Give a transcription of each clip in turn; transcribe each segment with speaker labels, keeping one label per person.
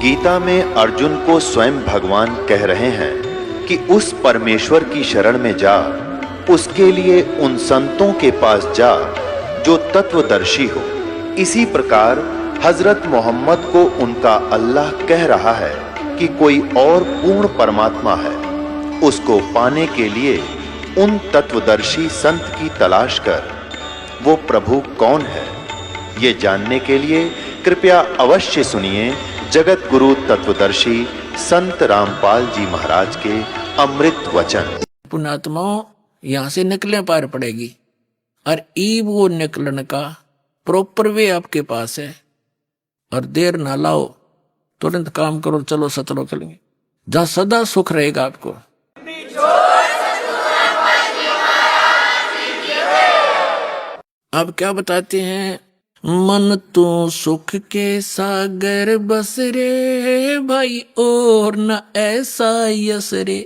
Speaker 1: गीता में अर्जुन को स्वयं भगवान कह रहे हैं कि उस परमेश्वर की शरण में जा, उसके लिए उन संतों के पास जा जो तत्वदर्शी हो। इसी प्रकार हजरत मोहम्मद को उनका अल्लाह कह रहा है कि कोई और पूर्ण परमात्मा है, उसको पाने के लिए उन तत्वदर्शी संत की तलाश कर। वो प्रभु कौन है, ये जानने के लिए कृपया अवश्य सुनिए जगत गुरु तत्वदर्शी संत रामपाल जी महाराज के अमृत वचन।
Speaker 2: पुण्यात्माओं, यहाँ से निकले पार पड़ेगी और ईब वो निकलन का प्रॉपर वे आपके पास है। और देर ना लाओ, तुरंत काम करो, चलो सतलो करेंगे जहाँ सदा सुख रहेगा आपको। अब क्या बताते हैं, मन तो सुख के सागर बस रे भाई और न ऐसा यस रे।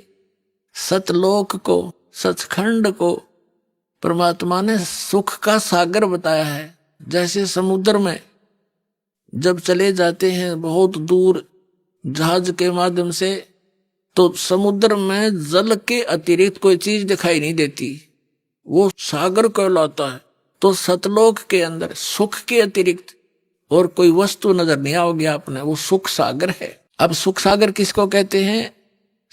Speaker 2: सतलोक को, सचखंड को परमात्मा ने सुख का सागर बताया है। जैसे समुद्र में जब चले जाते हैं बहुत दूर जहाज के माध्यम से, तो समुद्र में जल के अतिरिक्त कोई चीज दिखाई नहीं देती, वो सागर कहलाता है। तो सतलोक के अंदर सुख के अतिरिक्त और कोई वस्तु नजर नहीं आओगी आपने, वो सुख सागर है। अब सुख सागर किसको कहते हैं?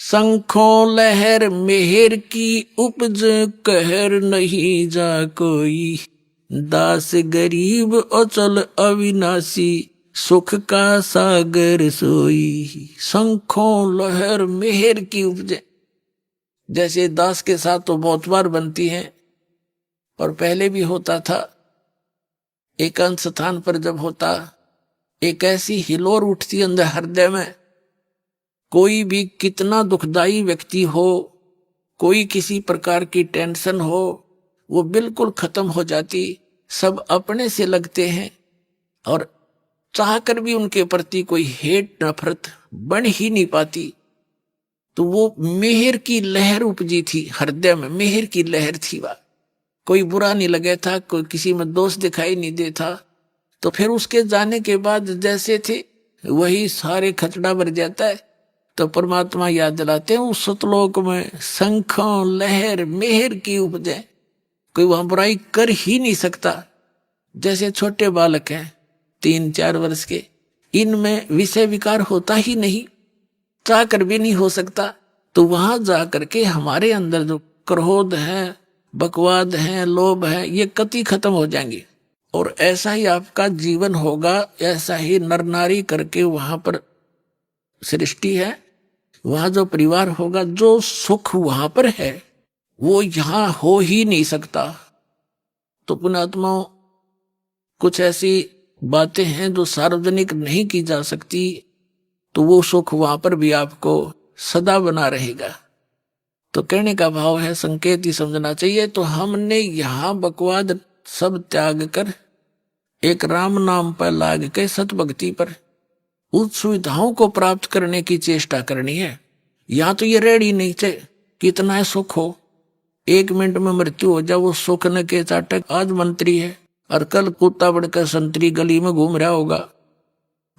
Speaker 2: शंखों लहर मेहर की उपज कहर नहीं जा कोई, दास गरीब अचल अविनाशी सुख का सागर सोई। शंखों लहर मेहर की उपज, जैसे दास के साथ तो बहुत बार बनती है और पहले भी होता था। एकांत स्थान पर जब होता, एक ऐसी हिलोर उठती अंदर हृदय में, कोई भी कितना दुखदाई व्यक्ति हो, कोई किसी प्रकार की टेंशन हो, वो बिल्कुल खत्म हो जाती। सब अपने से लगते हैं और चाहकर भी उनके प्रति कोई हेट नफरत बन ही नहीं पाती। तो वो मेहर की लहर उपजी थी हृदय में, मेहर की लहर थी वह। कोई बुरा नहीं लगे था, कोई किसी में दोष दिखाई नहीं देता। तो फिर उसके जाने के बाद जैसे थे वही सारे खचड़ा भर जाता है। तो परमात्मा याद दिलाते हैं उस सतलोक में शंखों लहर मेहर की उपजे, कोई वहां बुराई कर ही नहीं सकता। जैसे छोटे बालक हैं 3-4 वर्ष के, इनमें विषय विकार होता ही नहीं, चाह कर भी नहीं हो सकता। तो वहां जाकर के हमारे अंदर जो क्रोध है, बकवाद है, लोभ है, ये कति खत्म हो जाएंगे। और ऐसा ही आपका जीवन होगा, ऐसा ही नर नारी करके वहां पर सृष्टि है, वहां जो परिवार होगा, जो सुख वहां पर है वो यहां हो ही नहीं सकता। तो पुण्यात्माओं, कुछ ऐसी बातें हैं जो सार्वजनिक नहीं की जा सकती, तो वो सुख वहां पर भी आपको सदा बना रहेगा। तो कहने का भाव है, संकेत ही समझना चाहिए। तो हमने यहां बकवाद सब त्याग कर एक राम नाम पर लाग के सत भक्ति पर उस सुविधाओं को प्राप्त करने की चेष्टा करनी है। यहाँ तो ये रेडी नहीं चे कितना है सुख हो, 1 मिनट में मृत्यु हो जाए, वो सुख न के चाटक आज मंत्री है और कल कुत्ता बढ़कर संतरी गली में घूम रहा होगा,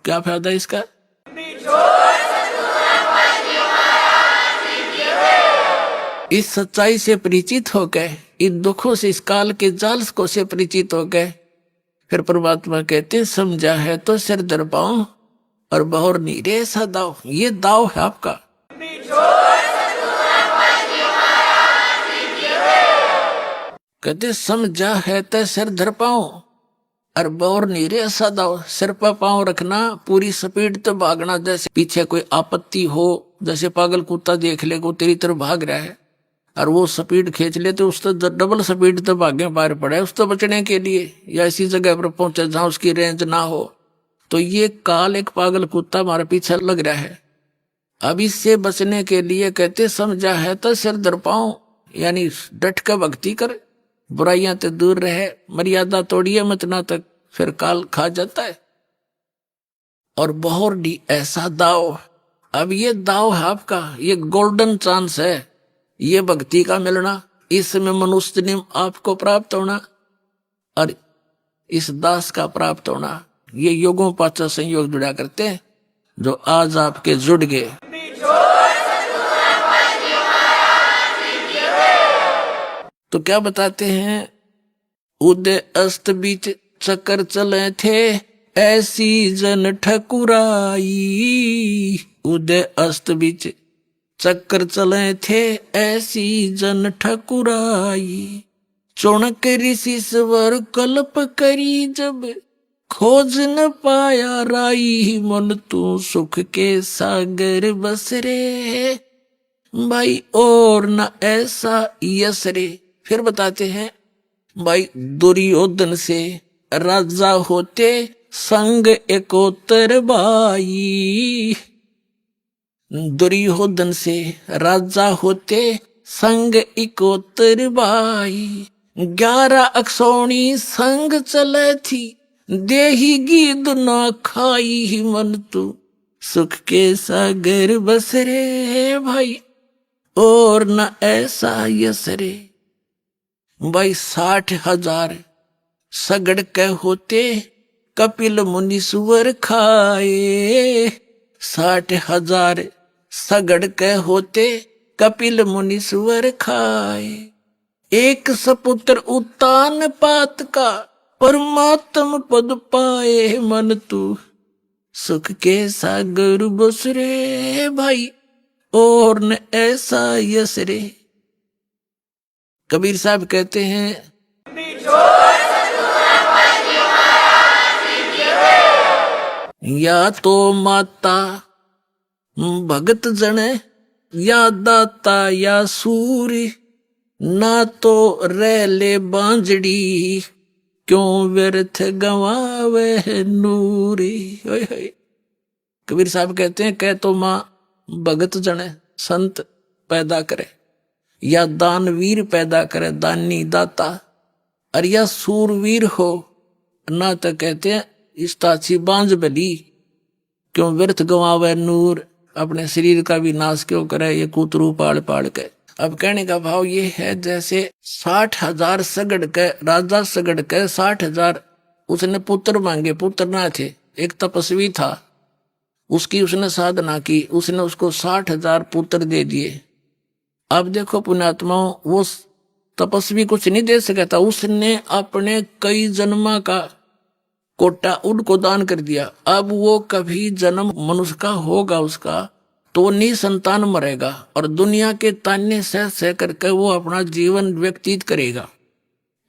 Speaker 2: क्या फायदा इसका? इस सच्चाई से परिचित होकर, इन दुखों से, इस काल के जाल को से परिचित होकर फिर परमात्मा कहते समझा है तो सिर दर पाओ और बहुर नीरे ऐसा दाव। ये दाव है आपका। कहते समझा है तो सिर धर पाओ और बहुर नीरे ऐसा दाव। सिर पर पांव रखना, पूरी स्पीड तो भागना, जैसे पीछे कोई आपत्ति हो, जैसे पागल कुत्ता देख ले को तेरी तरफ भाग रहा है और वो स्पीड खींच ले तो उस तो डबल स्पीड तो भागे पार पड़े उस तो बचने के लिए, या ऐसी जगह पर पहुंचे जहां उसकी रेंज ना हो। तो ये काल एक पागल कुत्ता हमारे पीछे लग रहा है। अब इससे बचने के लिए कहते समझा है तो सिर दर पाओ, यानी डट कर भक्ति कर, बुराइयां तो दूर रहे, मर्यादा तोड़िए मत ना तक, फिर काल खा जाता है। और बहुत डी ऐसा दाव। अब ये दाव है आपका, ये गोल्डन चांस है, ये भक्ति का मिलना, इसमें मनुष्य जन्म आपको प्राप्त होना और इस दास का प्राप्त होना, ये योगों पाचा संयोग जुड़ा करते हैं। जो आज आपके जुड़ गए। तो क्या बताते हैं, उदय अस्त बीच चक्कर चले थे, ऐसी जन ठकुराई। उदय अस्त बीच चक्कर चले थे, ऐसी जन ठकुराई। चौणक ऋषि स्वर कल्प करी, जब खोज न पाया राई। मन तू सुख के सागर बस रे, भाई और न ऐसा यस रे। फिर बताते हैं, भाई दुर्योधन से राजा होते, संग एकोतर भाई। दुर्योधन से राजा होते, संग इकोतर भाई। 11 अक्षौणी संग चले थी, देही गीद न खाई। मन तू सुख के सागर बस रे, भाई और न ऐसा यस रे। भाई 60,000 सगड़ के होते, कपिल मुनीश्वर खाए। 60,000 सगड़ के होते, कपिल मुनीश्वर खाए। एक सपुत्र उत्तान पात का, परमात्म पद पाए। मन तू सुख के सागर बस रे, भाई और न ऐसा यस रे। कबीर साहब कहते हैं, या तो माता भगत जने, या दाता या सूरी। ना तो रह ले बांजड़ी, क्यों व्यर्थ गवावे नूरी। ओए होए। कबीर साहब कहते हैं, कह तो माँ भगत जने संत पैदा करे, या दानवीर पैदा करे, दानी दाता, और या सूरवीर हो। ना तो कहते हैं इस ताची बांझ बली, क्यों व्यर्थ गवावे नूर। अपने शरीर का भी नाश क्यों करे ये कूतरू पाड़ पाड़ के। अब कहने का भाव ये है, जैसे 60,000 सगड़ के राजा सगड़ के 60,000 उसने पुत्र मांगे, पुत्र ना थे। एक तपस्वी था, उसकी उसने साधना की, उसने उसको 60,000 पुत्र दे दिए। अब देखो पुण्यात्माओं, वो तपस्वी कुछ नहीं दे सका था, उसने अपने कई जन्मा का कोटा उनको दान कर दिया। अब वो कभी जन्म मनुष्य का होगा उसका तो निसंतान मरेगा, और दुनिया के ताने सह करके वो अपना जीवन व्यतीत करेगा।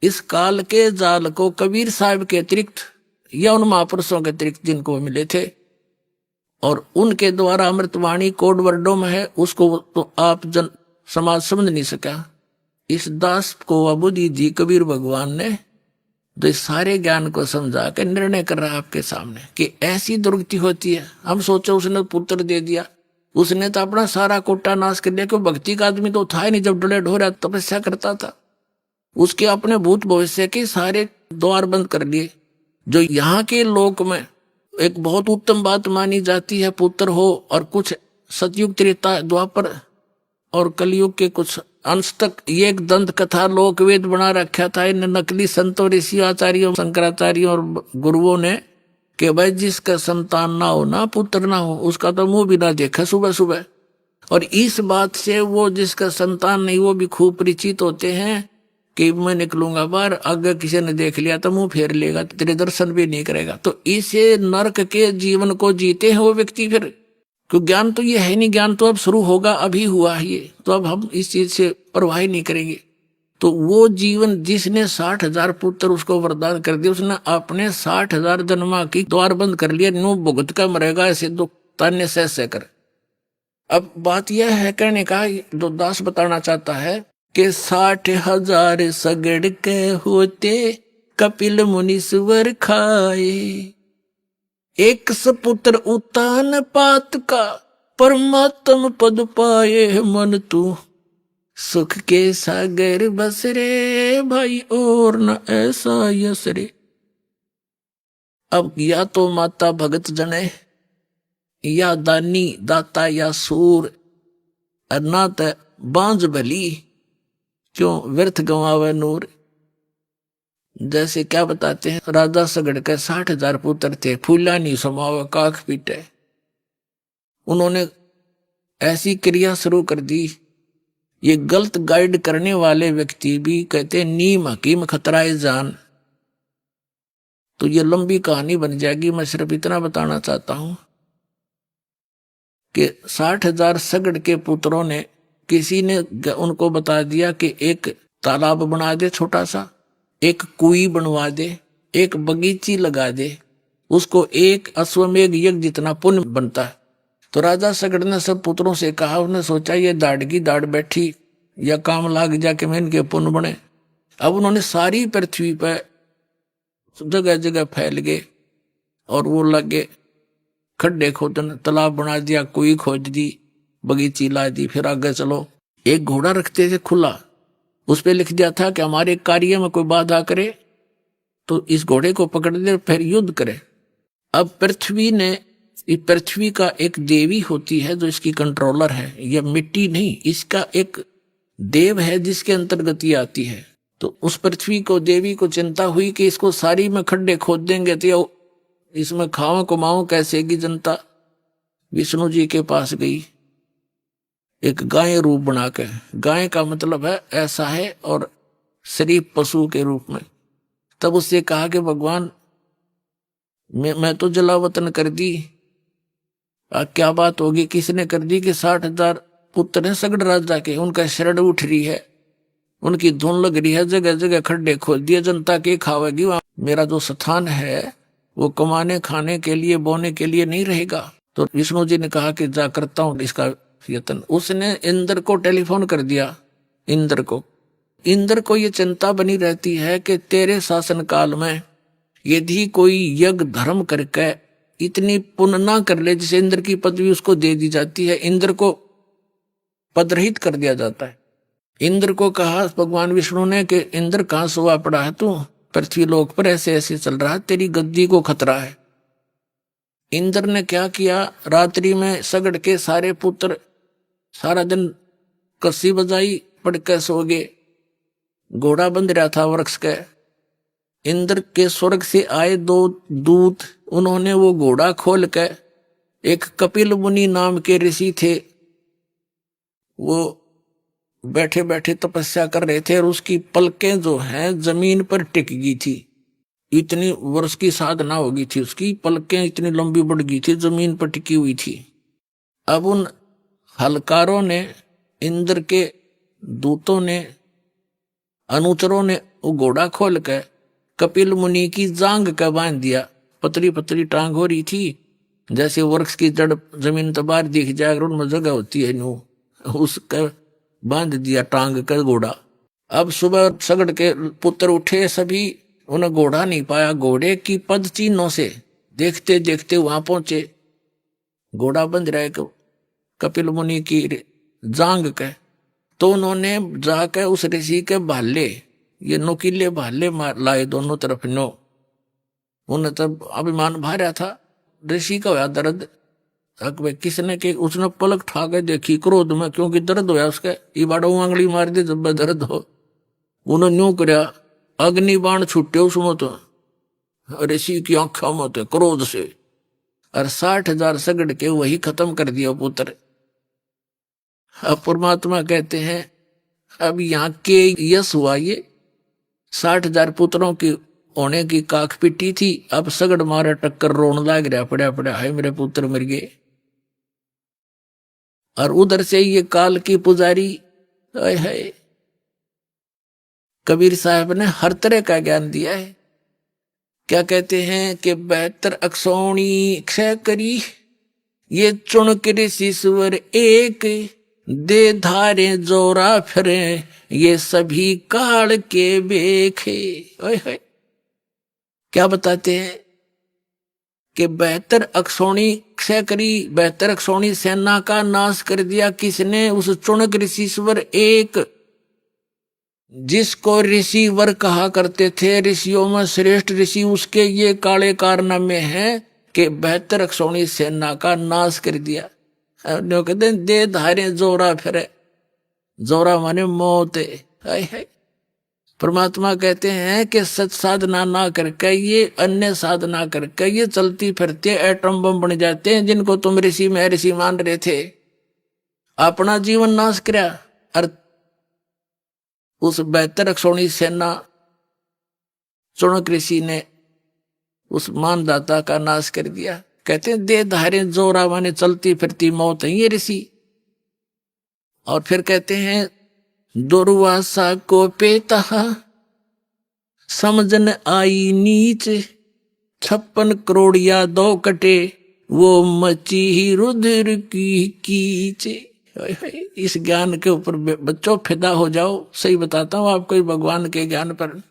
Speaker 2: इस काल के जाल को कबीर साहब के अतिरिक्त या उन महापुरुषों के अतिरिक्त जिनको मिले थे, और उनके द्वारा अमृतवाणी कोड वर्डों में है, उसको तो आप जन समाज समझ नहीं सका। इस दास को अबुदी जी कबीर भगवान ने तो इस सारे ज्ञान को समझा के निर्णय कर रहा है आपके सामने कि ऐसी दुर्गति होती है। हम सोचो उसने पुत्र दे दिया, उसने तो अपना सारा कोटा नाश कर लिया। क्यों, भक्ति का आदमी तो था ही नहीं, जब डलेड हो रहा तपस्या करता था। उसके अपने भूत भविष्य के सारे द्वार बंद कर लिए। जो यहाँ के लोक में एक बहुत उत्तम बात मानी जाती है, पुत्र हो, और कुछ सतयुग त्रेता द्वापर और कलयुग के कुछ अंश तक ये एक दंत कथा लोक वेद बना रखा था इन नकली संतों ऋषि आचार्यों शंकराचार्यों और गुरुओं ने, कि भाई जिसका संतान ना हो ना पुत्र ना हो, उसका तो मुंह भी ना देखा सुबह सुबह। और इस बात से वो जिसका संतान नहीं वो भी खूब परिचित होते हैं कि मैं निकलूंगा बाहर, अगर किसी ने देख लिया तो मुंह फेर लेगा, तेरे दर्शन भी नहीं करेगा। तो इसे नरक के जीवन को जीते हैं वो व्यक्ति। फिर क्योंकि ज्ञान तो ये है नहीं, ज्ञान तो अब शुरू होगा, अभी हुआ है ये, तो अब हम इस चीज से परवाह नहीं करेंगे। तो वो जीवन जिसने 60,000 पुत्र उसको वरदान कर दिया, उसने अपने 60,000 जन्मा की द्वार बंद कर लिया। नो भुगत का मरेगा ऐसे दुख तान्य सह कर। अब बात यह है कहने का, जो दास बताना चाहता है कि 60,000 सगड़ के होते, कपिल मुनीश्वर खाए। एक सपुत्र उतान पात का, परमात्म पद पाए। मन तू सुख के सागर बस रे, भाई और न ऐसा यस रे। अब या तो माता भगत जने, या दानी दाता या सूर, ना तो बांझ भली, क्यों व्यर्थ गंवावे नूर। जैसे क्या बताते हैं, राजा सगड़ के 60,000 पुत्र थे, फूला नहीं समावे काख पीटे। उन्होंने ऐसी क्रिया शुरू कर दी। ये गलत गाइड करने वाले व्यक्ति भी कहते नीम हकीम खतराए जान। तो ये लंबी कहानी बन जाएगी, मैं सिर्फ इतना बताना चाहता हूं कि 60,000 सगड़ के पुत्रों ने, किसी ने उनको बता दिया कि एक तालाब बना दे छोटा सा, एक कुई बनवा दे, एक बगीची लगा दे, उसको एक अश्वमेघ यज्ञ जितना पुण्य बनता है। तो राजा सगड़ ने सब पुत्रों से कहा, उसने सोचा ये दाढ़ की दाढ़ बैठी, या काम लाग जाके मैं इनके पुण्य बने। अब उन्होंने सारी पृथ्वी पर जगह जगह फैल गए और वो लगे खड्डे खोदन, तालाब बना दिया, कुई खोद दी, बगीची ला दी। फिर आगे चलो, एक घोड़ा रखते थे खुला, उस पे लिख दिया था कि हमारे कार्य में कोई बाधा करे तो इस घोड़े को पकड़ दे, फिर युद्ध करे। अब पृथ्वी का एक देवी होती है जो इसकी कंट्रोलर है, यह मिट्टी नहीं, इसका एक देव है जिसके अंतर्गत ये आती है। तो उस पृथ्वी को, देवी को चिंता हुई कि इसको सारी में खड्डे खोद देंगे तो इसमें खाओ कमाओ कैसे की जनता। विष्णु जी के पास गई एक गाय रूप बना के, गाय का मतलब है ऐसा है, और शरीफ पशु के रूप में। तब उससे कहा कि भगवान मैं तो जलावतन कर दी, क्या बात होगी? किसने कर दी? कि 60,000 पुत्र हैं सगड़ राजा के, उनका शरण उठ रही है, उनकी धुन लग रही है, जगह जगह खड्डे खोल दिए, जनता के खावेगी। मेरा जो स्थान है वो कमाने खाने के लिए, बोने के लिए नहीं रहेगा। तो विष्णु जी ने कहा कि जा करता हूं इसका यत्न। उसने इंद्र को टेलीफोन कर दिया। इंद्र को ये चिंता बनी रहती है कि तेरे शासन काल में यदि कोई यज्ञ धर्म करके इतनी पुण्य ना कर ले जिसे इंद्र की पदवी उसको दे दी जाती है, इंद्र को पदरहित कर दिया जाता है। इंद्र को कहा भगवान विष्णु ने कि इंद्र कहां सोया पड़ा है तू, पृथ्वी लोक पर ऐसे ऐसे चल रहा है, तेरी गद्दी को खतरा है। इंद्र ने क्या किया, रात्रि में सगड़ के सारे पुत्र सारा दिन कस्सी बजाई, पड़ के सो गए। घोड़ा बंध रहा था वृक्ष के। इंद्र के स्वर्ग से आए 2 दूत, उन्होंने वो घोड़ा खोल के, एक कपिल मुनि नाम के ऋषि थे, वो बैठे बैठे तपस्या कर रहे थे और उसकी पलकें जो हैं जमीन पर टिक गई थी। इतनी वर्ष की साधना हो गई थी, उसकी पलकें इतनी लंबी बढ़ गई थी, जमीन पर टिकी हुई थी। अब उन हलकारों ने, इंद्र के दूतों ने, अनुचरों ने वो घोड़ा खोल के कपिल मुनि की जांग का बांध दिया। पतली पतली टांग हो रही थी, जैसे वृक्ष की जड़ जमीन तो बाहर दिख जाए, उनमें जगह होती है न्यू, उसका बांध दिया टांग का घोड़ा। अब सुबह सगड़ के पुत्र उठे सभी, उन्हें घोड़ा नहीं पाया। घोड़े की पद चिन्हों से देखते देखते वहां पहुंचे। घोड़ा बंध रहा है कपिल मुनि की जांग के। तो उन्होंने जाकर उस ऋषि के भाले, ये नुकीले भाले लाए दोनों तरफ नो। उन्हें तब अभिमान भारा था, ऋषि का हुआ दर्द। किसने के उसने पलक ठा के देखी क्रोध में, क्योंकि दर्द होया उसके, ये बाड़ो आंगली मार दे जब दर्द हो। उन्होंने न्यू करया, अग्नि बाण छुट्टे उसमें तो ऋषि की आंखों में तो क्रोध से, और 60,000 सगड़ के वही खत्म कर दिया पुत्र। अब परमात्मा कहते हैं अब यहाँ के यश हुआ, ये 60,000 पुत्रों की होने की काख पिटी थी, अब सगड़ मारे टक्कर रोन लाग रहा, पड़ा पड़ा है मेरे पुत्र मर गए। और उधर से ये काल की पुजारी है, कबीर साहब ने हर तरह का ज्ञान दिया है। क्या कहते हैं कि 72 अक्षौणी क्षय करी, ये चुनक ऋषि स्वर एक, दे धारे जोरा फिरे, ये सभी काल के बेखे। ओए क्या बताते हैं कि 72 अक्षौणी क्षय करी, 72 अक्षौणी सेना का नाश कर दिया किसने? उस चुनक ऋषिश्वर एक, जिसको ऋषि वर कहा करते थे, ऋषियों में श्रेष्ठ ऋषि, उसके ये काले कारनामे हैं कि 72 अक्षौणी सेना का नाश कर दिया। कहते हैं दे धारे जोरा फिरे, जोरा माने मौत है। परमात्मा कहते हैं कि सच साधना ना करके, ये अन्य साधना करके ये चलती फिरते एटम बम बन जाते हैं, जिनको तुम ऋषि महर्षि मान रहे थे। अपना जीवन नाश किया और उस बेहतर सोनी सेना चुणक ऋषि ने उस मानदाता का नाश कर दिया। कहते हैं दे धारे जोरा माने चलती फिरती मौत है ये ऋषि। और फिर कहते हैं दुर्वासा को पेता समझन आई नीच, 56 करोड़ या 2 कटे वो मची ही रुधिर की कीच। इस ज्ञान के ऊपर बच्चों फिदा हो जाओ। सही बताता हूँ आपको भगवान के ज्ञान पर।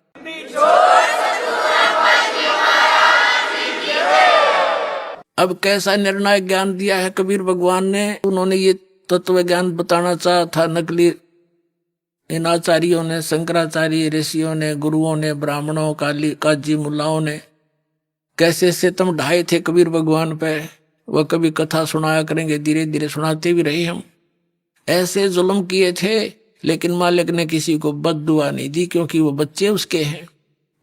Speaker 2: अब कैसा निर्णायक ज्ञान दिया है कबीर भगवान ने। उन्होंने ये तत्व ज्ञान बताना चाहा था नकली इन आचार्यों ने, शंकराचार्य ऋषियों ने, गुरुओं ने, ब्राह्मणों, काजी मुल्लाओं ने कैसे सितम ढाए थे कबीर भगवान पे। वह कभी कथा सुनाया करेंगे, धीरे धीरे सुनाते भी रहे हम। ऐसे जुल्म किए थे, लेकिन मालिक ने किसी को बद्दुआ नहीं दी, क्योंकि वो बच्चे उसके हैं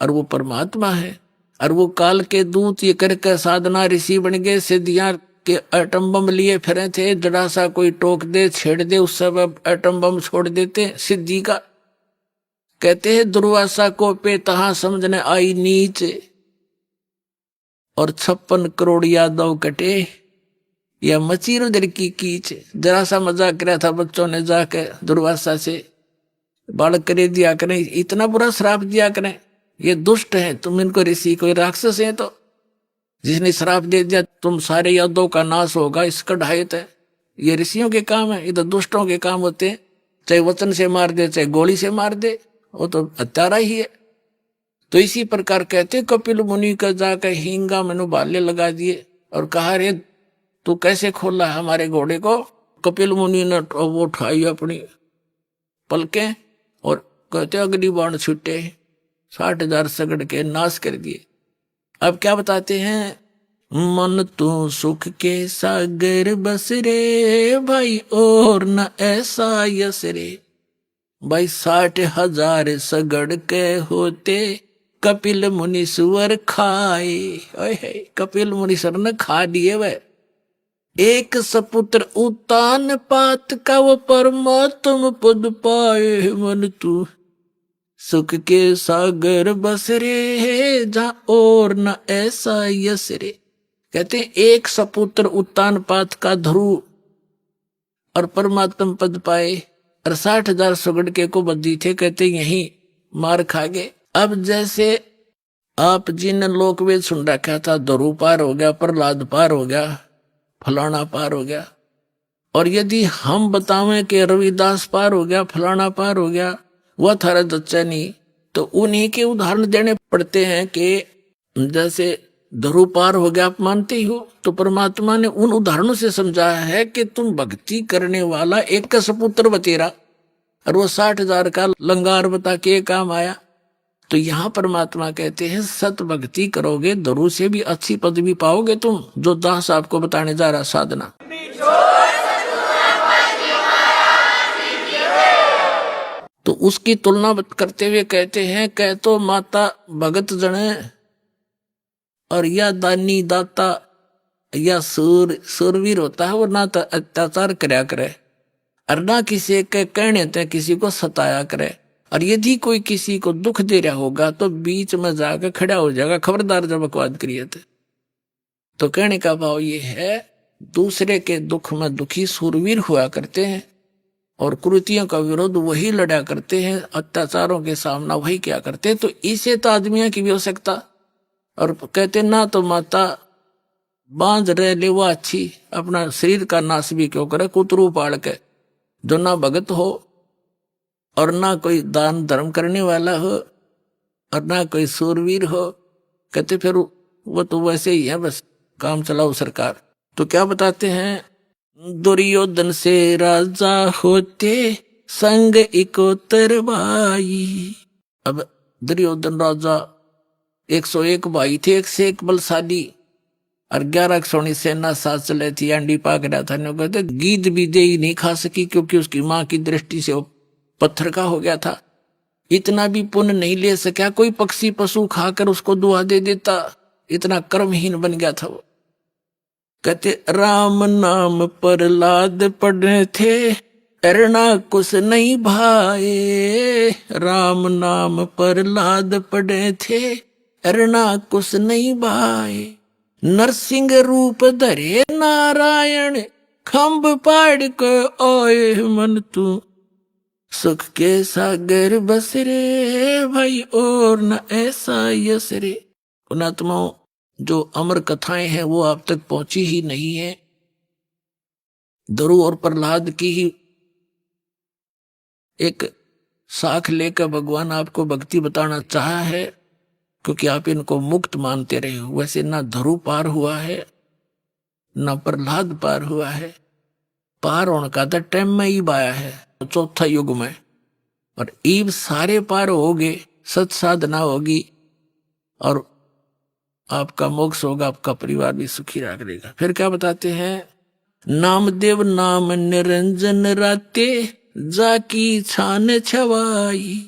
Speaker 2: और वो परमात्मा है। और वो काल के दूत ये करके साधना ऋषि बन गए, सिद्धियां के एटम बम लिए फिरे थे। जरा सा कोई टोक दे छेड़ दे उस सब एटम बम छोड़ देते सिद्धि का। कहते हैं दुर्वासा को पे तहा समझने आई नीच, और 56 करोड़ या 2 कटे या मची रुधिर की कीच। जरा सा मजाक किया था बच्चों ने जाके दुर्वासा से, बालक करे दिया करें, इतना बुरा श्राप दिया करें, ये दुष्ट हैं, तुम इनको ऋषि कोई राक्षस हैं। तो जिसने श्राप दे दिया तुम सारे यादों का नाश होगा, इसका ढायत है। ये ऋषियों के काम है, ये तो दुष्टों के काम होते हैं। चाहे वचन से मार दे चाहे गोली से मार दे, वो तो हत्यारा ही है। तो इसी प्रकार कहते कपिल मुनि का जाकर हींगा मनु बाल्य लगा दिए और कहा रे तू कैसे खोला हमारे घोड़े को। कपिल मुनि ने वो उठाई अपनी पलकें और कहते अग्नि बाण छुटे, 60,000 सगड़ के नाश कर दिए। अब क्या बताते हैं, मन तो सुख के सागर बस रे भाई और न ऐसा यस रे। भाई 60,000 सगड़ के होते कपिल मुनीश्वर खाए। कपिल मुनीश्वर ने खा दिए वह। एक सपुत्र उतान पात का वो परमात्म पद पाए। मन तू सुख के सागर बस रे जा और न ऐसा यस रे। कहते एक सपुत्र उत्तान पात का ध्रुव और परमात्म पद पाए और 60,000 सुगड़ के को बद्दी थे। कहते यही मार खा गए। अब जैसे आप जिन लोक वेद सुन रखा था, ध्रुव पार हो गया, प्रहलाद पार हो गया, फलाना पार हो गया, और यदि हम बतावें कि रविदास पार हो गया, फलाना पार हो गया, वह थारा दच्चा नहीं, तो उन्हीं के उदाहरण देने पड़ते हैं कि जैसे ध्रुव पार हो गया आप मानते ही हो, तो परमात्मा ने उन उदाहरणों से समझाया है कि तुम भक्ति करने वाला एक का सपुत्र बतेरा और वो 60,000 का लंगार बता के काम आया। तो यहाँ परमात्मा कहते हैं सत भक्ति करोगे ध्रुव से भी अच्छी पदवी पाओगे तुम, जो दास आपको बताने जा रहा साधना। तो उसकी तुलना करते हुए कहते हैं कह तो माता भगत जने और या दानी दाता या सूरवीर होता है, वो ना तो अत्याचार करया करे और ना किसी के कहने ते किसी को सताया करे। और यदि कोई किसी को दुख दे रहा होगा तो बीच में जाकर खड़ा हो जाएगा, खबरदार जब बकवाद करिए थे। तो कहने का भाव ये है दूसरे के दुख में दुखी सूरवीर हुआ करते हैं और कुरीतियों का विरोध वही लड़ा करते हैं, अत्याचारों के सामना वही क्या करते हैं। तो इसे तो आदमियों की भी हो सकता। और कहते ना तो माता बांझ रह ले वो अच्छी, अपना शरीर का नाश भी क्यों करे, कुतरू पाड़ के, जो ना भगत हो और ना कोई दान धर्म करने वाला हो और ना कोई सूरवीर हो। कहते फिर वो तो वैसे ही है, बस काम चलाओ सरकार। तो क्या बताते हैं, दुर्योधन से राजा होते संग इकोतर भाई। अब दुर्योधन राजा 101 भाई थे, एक से एक बलशाली, और 11 सोनी सेना साथ चले थी। अंडी पाक रहा था, कहते गीद भी दे ही नहीं खा सकी क्योंकि उसकी माँ की दृष्टि से वो पत्थर का हो गया था। इतना भी पुण्य नहीं ले सका, कोई पक्षी पशु खाकर उसको दुआ दे देता, इतना कर्महीन बन गया था वो। कहते राम नाम प्रहलाद पढ़े थे, अरना कुछ नहीं भाए। राम नाम प्रहलाद पढ़े थे, अरना कुछ नहीं भाए। नरसिंह रूप धरे नारायण, खम्भ पाड़ के आए मन तू। सुख के सागर बस रे भाई, और न ऐसा यस रे। पुणात्माओं, जो अमर कथाएं हैं वो आप तक पहुंची ही नहीं है। ध्रुव और प्रहलाद की ही एक साख लेकर भगवान आपको भक्ति बताना चाहा है, क्योंकि आप इनको मुक्त मानते रहे हो। वैसे ना ध्रुव पार हुआ है, ना प्रहलाद पार हुआ है। पार होने का तो टाइम में ईब आया है, चौथा युग में, और ईब सारे पार हो गए, सत साधना होगी और आपका मोक्ष होगा, आपका परिवार भी सुखी रहेगा। फिर क्या बताते हैं, नामदेव नाम निरंजन राते, जाकी छान छवाई।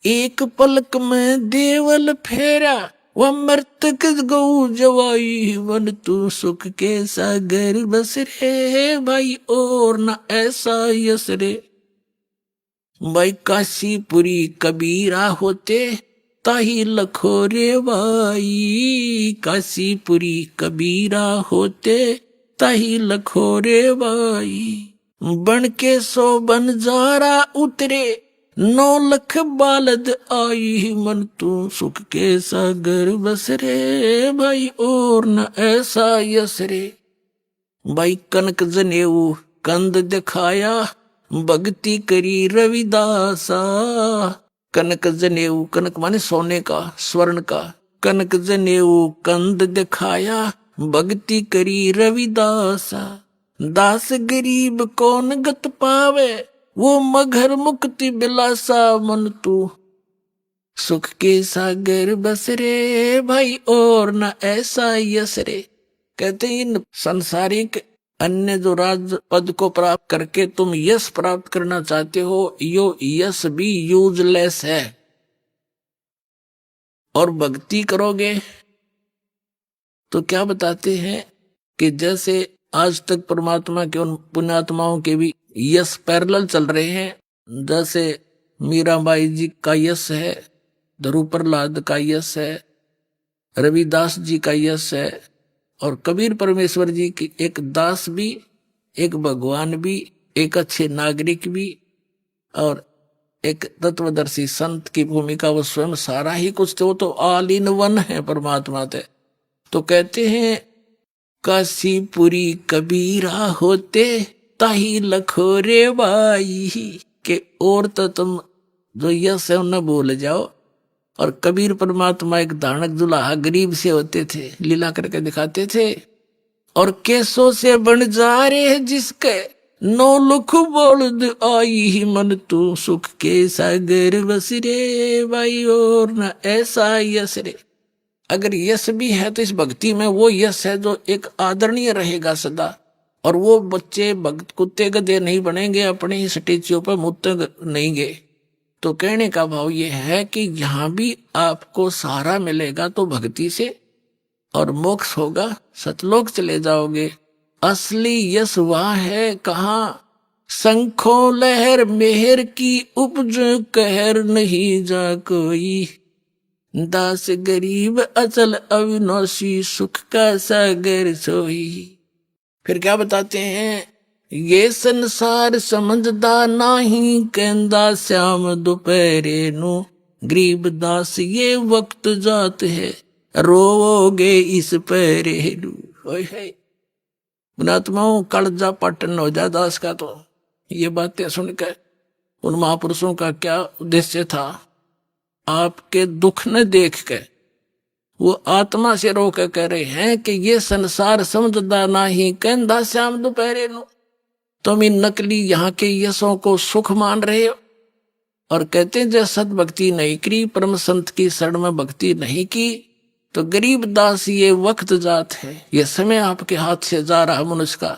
Speaker 2: एक पलक में देवल फेरा, वह मृतक गौ जवाई। वन तू सुख के सागर बस रे भाई, और न ऐसा यस रे। भाई काशीपुरी कबीरा होते, ताही लखोरे भाई। काशीपुरी कबीरा होते, ताही लखोरे भाई। बन के सो बंजारा उतरे, 9 लख बालद आई। मन तू सुख के सागर बस रे भाई, और न ऐसा यस रे। भाई कनक जनेऊ कंद दिखाया, भक्ति करी रविदासा। कनक जनेऊ, कनक माने सोने का, स्वर्ण का। कनक जनेऊ कंद दिखाया, भक्ति करी रविदासा। दास गरीब कौन गत पावे, वो मगर मुक्ति बिलासा। मन तू सुख के सागर बस रे भाई, और न ऐसा यस रे। कहते इन संसारिक अन्य जो राज पद को प्राप्त करके तुम यश प्राप्त करना चाहते हो, यो यश भी यूजलेस है। और भक्ति करोगे तो क्या बताते हैं कि जैसे आज तक परमात्मा के उन पुण्यात्माओं के भी यश पैरेलल चल रहे हैं। जैसे मीराबाई जी का यश है, ध्रुव प्रहलाद का यश है, रविदास जी का यश है, और कबीर परमेश्वर जी की एक दास भी, एक भगवान भी, एक अच्छे नागरिक भी, और एक तत्वदर्शी संत की भूमिका। वो स्वयं सारा ही कुछ थे, वो तो ऑल इन वन है परमात्मा थे। तो कहते हैं काशीपुरी कबीरा होते, ताही लखोरे बाई। के और तो तुम जो यश है न भूल जाओ। और कबीर परमात्मा एक धानक दुल्हा गरीब से होते थे, लीला करके दिखाते थे। और केसों से बन जा रहे जिसके, 9 लख बोलद आई। मन तू सुख के सागर बस रे भाई, और न ऐसा यश रे। अगर यश भी है तो इस भक्ति में वो यश है जो एक आदरणीय रहेगा सदा। और वो बच्चे भक्त कुत्ते गधे नहीं बनेंगे, अपने ही स्टेच्यू पर मुत्ते नहीं गए। तो कहने का भाव ये है कि यहाँ भी आपको सहारा मिलेगा तो भक्ति से, और मोक्ष होगा, सतलोक चले जाओगे। असली यश वह है कहाँ, शंखों लहर मेहर की उपज, कहर नहीं जा कोई। दास गरीब अचल अविनाशी, सुख का सागर सोई। फिर क्या बताते हैं, ये संसार समझदा नाही, कहंदा श्याम दोपहरे नु। गरीब दास ये वक्त जात है, रोओगे इस पहरे नु। पुणात्माओं कलजा पटन हो जा दास का। तो ये बातें सुनकर उन महापुरुषों का क्या उद्देश्य था, आपके दुख न देख के वो आत्मा से रोक कह रहे हैं कि ये संसार समझदा नाही, कहंदा श्याम दोपहरे नु। तुम इन नकली यहाँ के यशों को सुख मान रहे हो, और कहते हैं जब सत भक्ति नहीं करी, परम संत की शरण में भक्ति नहीं की, तो गरीब दास ये वक्त जात है, ये समय आपके हाथ से जा रहा मनुष्य का।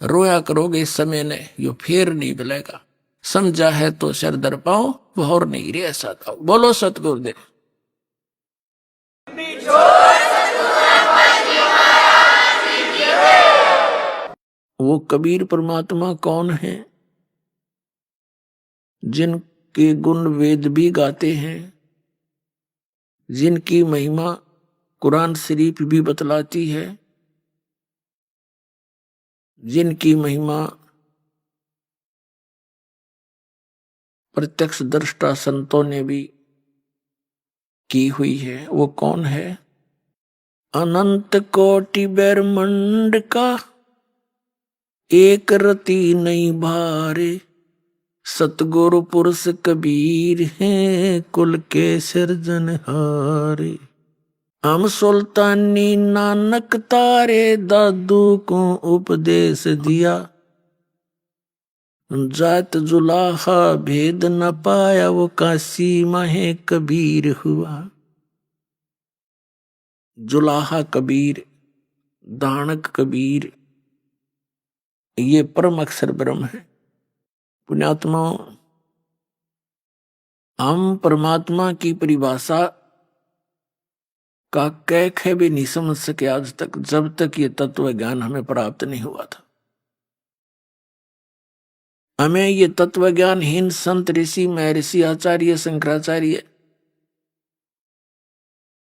Speaker 2: रोया करोगे इस समय ने, यो फिर नहीं मिलेगा। समझा है तो सर दर पाओ, और नहीं रे ऐसा था। बोलो सतगुरुदेव। वो कबीर परमात्मा कौन है? जिनके गुण वेद भी गाते हैं, जिनकी महिमा कुरान शरीफ भी बतलाती है, जिनकी महिमा प्रत्यक्ष दृष्टा संतों ने भी की हुई है। वो कौन है? अनंत कोटि ब्रह्मांड का एक रति नहीं भारे, सतगुरु पुरुष कबीर हैं कुल के सिरजनहारे। हम सुल्तानी नानक तारे दादू को उपदेश दिया, जात जुलाहा भेद न पाया वो काशी माहे कबीर हुआ। जुलाहा कबीर, दानक कबीर, ये परम अक्षर ब्रह्म है। पुण्यात्मा, हम परमात्मा की परिभाषा का कैख भी नहीं समझ सके आज तक, जब तक ये तत्व ज्ञान हमें प्राप्त नहीं हुआ था। हमें ये तत्व ज्ञानहीन संत ऋषि महर्षि आचार्य शंकराचार्य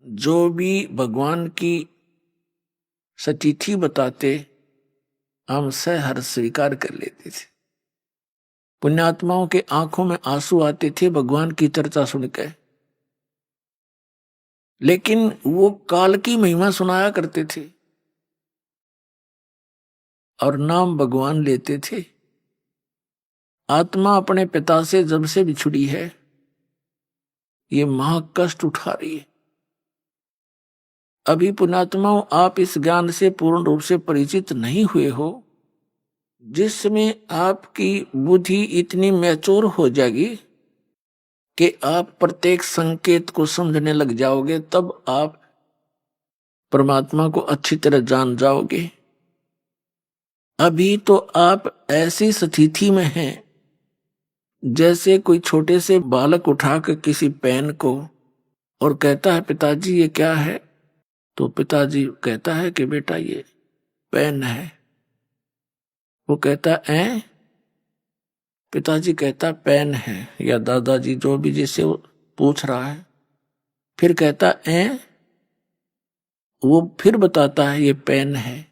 Speaker 2: जो भी भगवान की सतिथि बताते, हम सहर्ष स्वीकार कर लेते थे। पुण्यात्माओं के आंखों में आंसू आते थे भगवान की चर्चा सुनकर, लेकिन वो काल की महिमा सुनाया करते थे और नाम भगवान लेते थे। आत्मा अपने पिता से जब से बिछुड़ी है, ये महाकष्ट उठा रही है। अभी पुण्यात्माओं, आप इस ज्ञान से पूर्ण रूप से परिचित नहीं हुए हो। जिसमें आपकी बुद्धि इतनी मैच्योर हो जाएगी कि आप प्रत्येक संकेत को समझने लग जाओगे, तब आप परमात्मा को अच्छी तरह जान जाओगे। अभी तो आप ऐसी स्थिति में हैं जैसे कोई छोटे से बालक उठाकर किसी पेन को और कहता है पिताजी ये क्या है, तो पिताजी कहता है कि बेटा ये पेन है। वो कहता है पिताजी कहता पेन है, या दादाजी जो भी जिससे वो पूछ रहा है, फिर कहता वो फिर बताता है ये पेन है।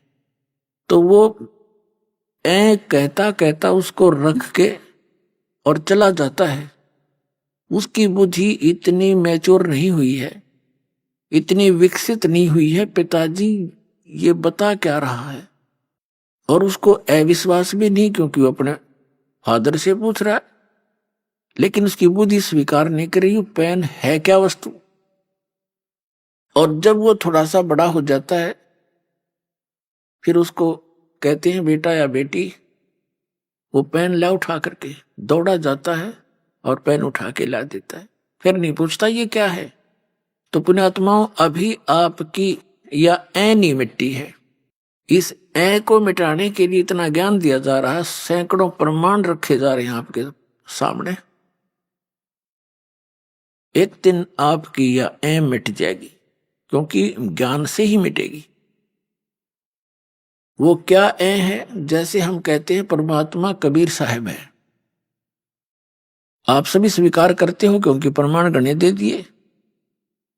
Speaker 2: तो वो कहता कहता उसको रख के और चला जाता है। उसकी बुद्धि इतनी मैच्योर नहीं हुई है, इतनी विकसित नहीं हुई है, पिताजी ये बता क्या रहा है। और उसको अविश्वास भी नहीं, क्योंकि वो अपने फादर से पूछ रहा है, लेकिन उसकी बुद्धि स्वीकार नहीं कर रही पेन है क्या वस्तु। और जब वो थोड़ा सा बड़ा हो जाता है, फिर उसको कहते हैं बेटा या बेटी, वो पेन ला उठा करके दौड़ा जाता है और पेन उठा के ला देता है, फिर नहीं पूछता ये क्या है। तो पुण्यात्माओं, अभी आपकी या नहीं मिट्टी है। इस को मिटाने के लिए इतना ज्ञान दिया जा रहा है, सैकड़ों प्रमाण रखे जा रहे हैं आपके सामने। एक दिन आपकी या मिट जाएगी, क्योंकि ज्ञान से ही मिटेगी। वो क्या है? जैसे हम कहते हैं परमात्मा कबीर साहब है, आप सभी स्वीकार करते हो क्योंकि प्रमाण गणे दे दिए।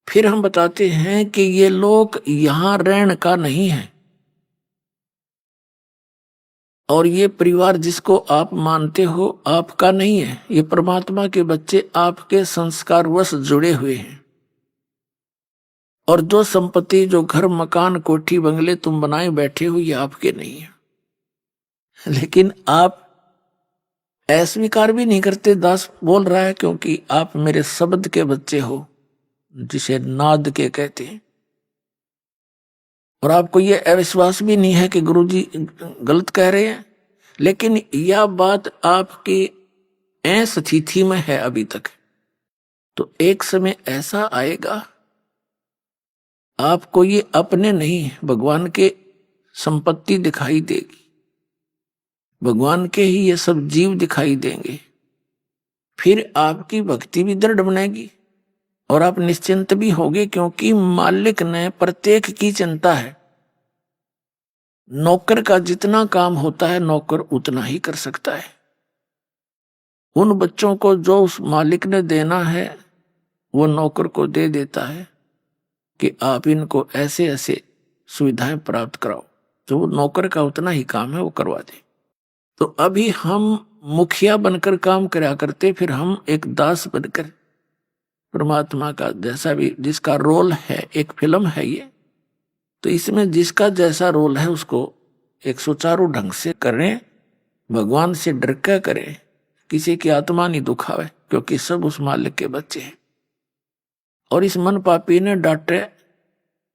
Speaker 2: फिर हम बताते हैं कि ये लोग यहां रहने का नहीं है, और ये परिवार जिसको आप मानते हो आपका नहीं है। ये परमात्मा के बच्चे आपके संस्कारवश जुड़े हुए हैं। और जो संपत्ति, जो घर मकान कोठी बंगले तुम बनाए बैठे हो, ये आपके नहीं है। लेकिन आप अस्वीकार भी नहीं करते। दास बोल रहा है क्योंकि आप मेरे शब्द के बच्चे हो, जिसे नाद के कहते हैं। और आपको ये अविश्वास भी नहीं है कि गुरुजी गलत कह रहे हैं, लेकिन यह बात आपकी स्थिति में है अभी तक। तो एक समय ऐसा आएगा, आपको ये अपने नहीं, भगवान के संपत्ति दिखाई देगी, भगवान के ही ये सब जीव दिखाई देंगे। फिर आपकी भक्ति भी दृढ़ बनेगी और आप निश्चिंत भी होगे, क्योंकि मालिक ने प्रत्येक की चिंता है। नौकर का जितना काम होता है नौकर उतना ही कर सकता है। उन बच्चों को जो उस मालिक ने देना है वो नौकर को दे देता है कि आप इनको ऐसे ऐसे सुविधाएं प्राप्त कराओ, तो वो नौकर का उतना ही काम है वो करवा दे। तो अभी हम मुखिया बनकर काम करा करते, फिर हम एक दास बनकर परमात्मा का जैसा भी जिसका रोल है, एक फिल्म है ये, तो इसमें जिसका जैसा रोल है उसको एक सुचारू ढंग से करें, भगवान से डर के करें, किसी की आत्मा नहीं दुखावे, क्योंकि सब उस मालिक के बच्चे हैं। और इस मन पापी ने डांटे,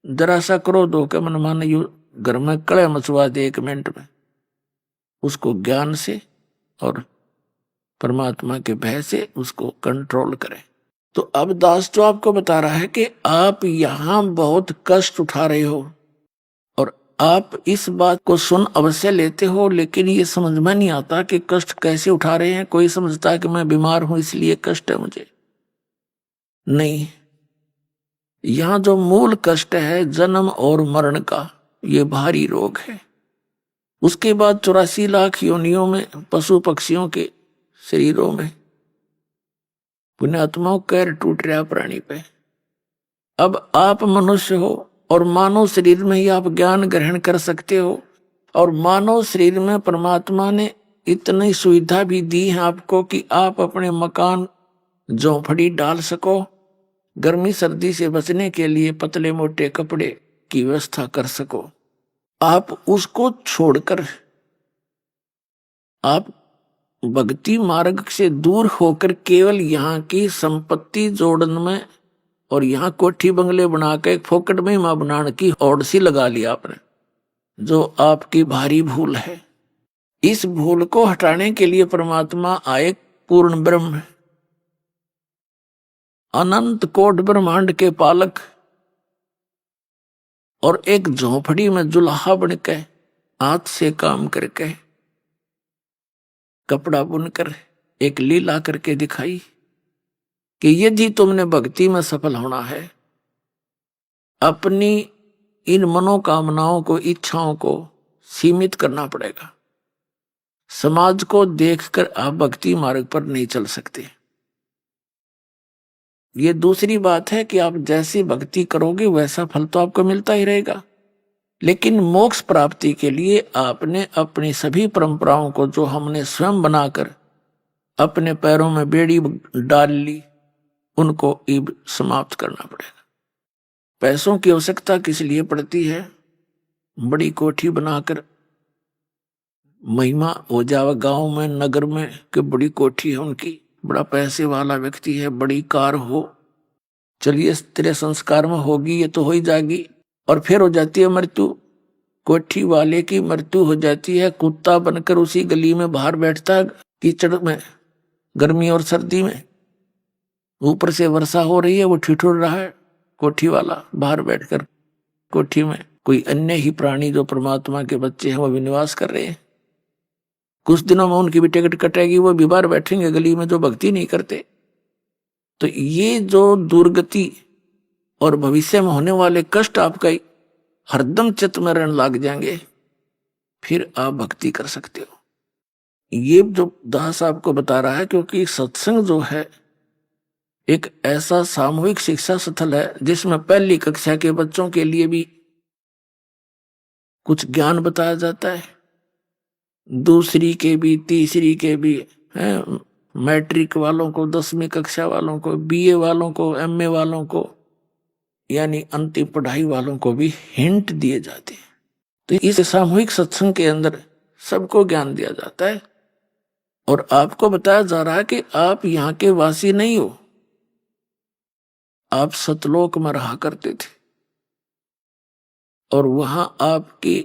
Speaker 2: जरा सा क्रोध होकर मन माने यू घर में कड़े मचवा दे 1 मिनट में, उसको ज्ञान से और परमात्मा के भय से उसको कंट्रोल करें। तो अब दास जो आपको बता रहा है कि आप यहां बहुत कष्ट उठा रहे हो और आप इस बात को सुन अवश्य लेते हो, लेकिन ये समझ में नहीं आता कि कष्ट कैसे उठा रहे हैं। कोई समझता है कि मैं बीमार हूं इसलिए कष्ट है मुझे, नहीं। यहां जो मूल कष्ट है जन्म और मरण का, ये भारी रोग है। उसके बाद 84 लाख योनियों में पशु पक्षियों के शरीरों में पुण्यात्माओं कैर टूट रहा प्राणी पे। अब आप मनुष्य हो और मानव शरीर में ही आप ज्ञान ग्रहण कर सकते हो, और मानव शरीर में परमात्मा ने इतनी सुविधा भी दी है आपको कि आप अपने मकान झोंपड़ी डाल सको, गर्मी सर्दी से बचने के लिए पतले मोटे कपड़े की व्यवस्था कर सको। आप उसको छोड़कर आप भक्ति मार्ग से दूर होकर केवल यहाँ की संपत्ति जोड़न में और यहाँ कोठी बंगले बना के एक फोकट में मां बनाने की ओर सी लगा लिया आपने, जो आपकी भारी भूल है। इस भूल को हटाने के लिए परमात्मा आए, पूर्ण ब्रह्म, अनंत कोट ब्रह्मांड के पालक, और एक झोंपड़ी में जुलाहा बनके हाथ से काम करके कपड़ा बुनकर एक लीला करके दिखाई कि यदि तुमने भक्ति में सफल होना है, अपनी इन मनोकामनाओं को, इच्छाओं को सीमित करना पड़ेगा। समाज को देखकर आप भक्ति मार्ग पर नहीं चल सकते। ये दूसरी बात है कि आप जैसी भक्ति करोगे वैसा फल तो आपको मिलता ही रहेगा, लेकिन मोक्ष प्राप्ति के लिए आपने अपनी सभी परंपराओं को जो हमने स्वयं बनाकर अपने पैरों में बेड़ी डाल ली, उनको अब समाप्त करना पड़ेगा। पैसों की आवश्यकता किस लिए पड़ती है? बड़ी कोठी बनाकर महिमा हो जावे गांव में, नगर में कि बड़ी कोठी है उनकी, बड़ा पैसे वाला व्यक्ति है, बड़ी कार हो, चलिए तेरे संस्कार में होगी, ये तो हो ही जाएगी, और फिर हो जाती है मृत्यु। कोठी वाले की मृत्यु हो जाती है, कुत्ता बनकर उसी गली में बाहर बैठता है कीचड़ में, गर्मी और सर्दी में, ऊपर से वर्षा हो रही है, वो ठिठुर रहा है कोठी वाला बाहर बैठकर। कोठी में कोई अन्य ही प्राणी जो परमात्मा के बच्चे हैं वो भी निवास कर रहे हैं। कुछ दिनों में उनकी भी टिकट कटेगी, वो भी बाहर बैठेंगे गली में जो भक्ति नहीं करते। तो ये जो दुर्गति और भविष्य में होने वाले कष्ट आपका हरदम चित्त में रहने लग जाएंगे, फिर आप भक्ति कर सकते हो। ये जो दास आपको बता रहा है, क्योंकि सत्संग जो है एक ऐसा सामूहिक शिक्षा स्थल है जिसमें पहली कक्षा के बच्चों के लिए भी कुछ ज्ञान बताया जाता है, दूसरी के भी, तीसरी के भी है, मैट्रिक वालों को, 10वीं कक्षा वालों को, बीए वालों को, एमए वालों को, यानी अंतिम पढ़ाई वालों को भी हिंट दिए जाते हैं। तो इस सामूहिक सत्संग के अंदर सबको ज्ञान दिया जाता है और आपको बताया जा रहा है कि आप यहाँ के वासी नहीं हो, आप सतलोक में रहा करते थे और वहां आपकी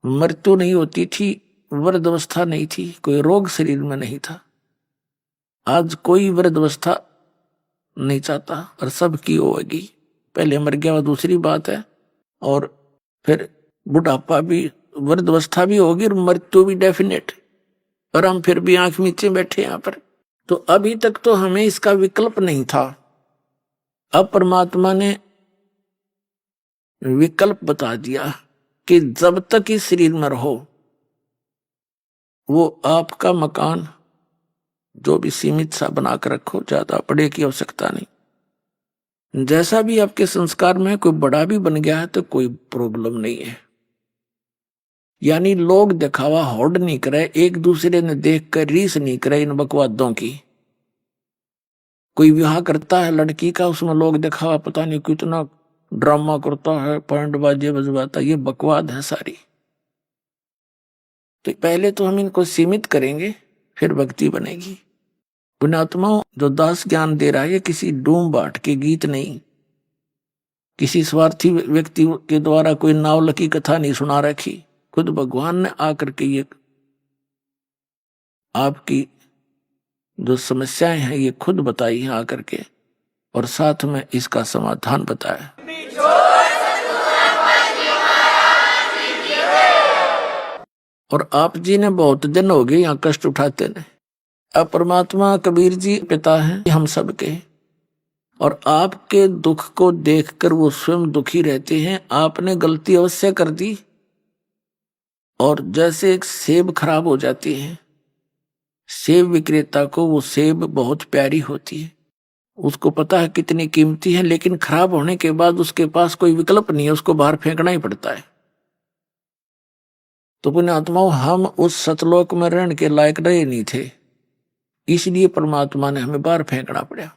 Speaker 2: मृत्यु नहीं होती थी, वृद्ध अवस्था नहीं थी, कोई रोग शरीर में नहीं था। आज कोई वृद्ध अवस्था नहीं चाहता और सबकी होगी। पहले मर गया वो दूसरी बात है, और फिर बुढ़ापा भी, वृद्ध अवस्था भी होगी और मृत्यु भी डेफिनेट। और हम फिर भी आंख मीचे बैठे यहां पर। तो अभी तक तो हमें इसका विकल्प नहीं था। अब परमात्मा ने विकल्प बता दिया कि जब तक इस शरीर में रहो वो आपका मकान जो भी सीमित सा बनाकर रखो, ज्यादा बड़े की आवश्यकता नहीं। जैसा भी आपके संस्कार में कोई बड़ा भी बन गया है तो कोई प्रॉब्लम नहीं है। यानी लोग दिखावा होड़ नहीं करे, एक दूसरे ने देख कर रीस नहीं करे इन बकवादों की। कोई विवाह करता है लड़की का, उसमें लोग दिखावा पता नहीं कितना ड्रामा करता है, पैंट बाजे बजवाता, ये बकवाद है सारी। तो पहले तो हम इनको सीमित करेंगे, फिर भक्ति बनेगी। पुण्यात्माओं, जो दास ज्ञान दे रहा है ये किसी डूम बाट के गीत नहीं, किसी स्वार्थी व्यक्ति के द्वारा कोई नावल की कथा नहीं सुना रखी। खुद भगवान ने आकर के ये आपकी जो समस्याएं हैं ये खुद बताई हैं आकर के, और साथ में इसका समाधान बताया। और आप जी ने बहुत दिन हो गए यहाँ कष्ट उठाते ने। अब परमात्मा कबीर जी पिता हैं हम सबके, और आपके दुख को देखकर वो स्वयं दुखी रहते हैं। आपने गलती अवश्य कर दी, और जैसे एक सेब खराब हो जाती है, सेब विक्रेता को वो सेब बहुत प्यारी होती है, उसको पता है कितनी कीमती है, लेकिन खराब होने के बाद उसके पास कोई विकल्प नहीं है, उसको बाहर फेंकना ही पड़ता है। तो पुण्यात्माओं, हम उस सतलोक में रहने के लायक रहे नहीं थे, इसलिए परमात्मा ने हमें बाहर फेंकना पड़ा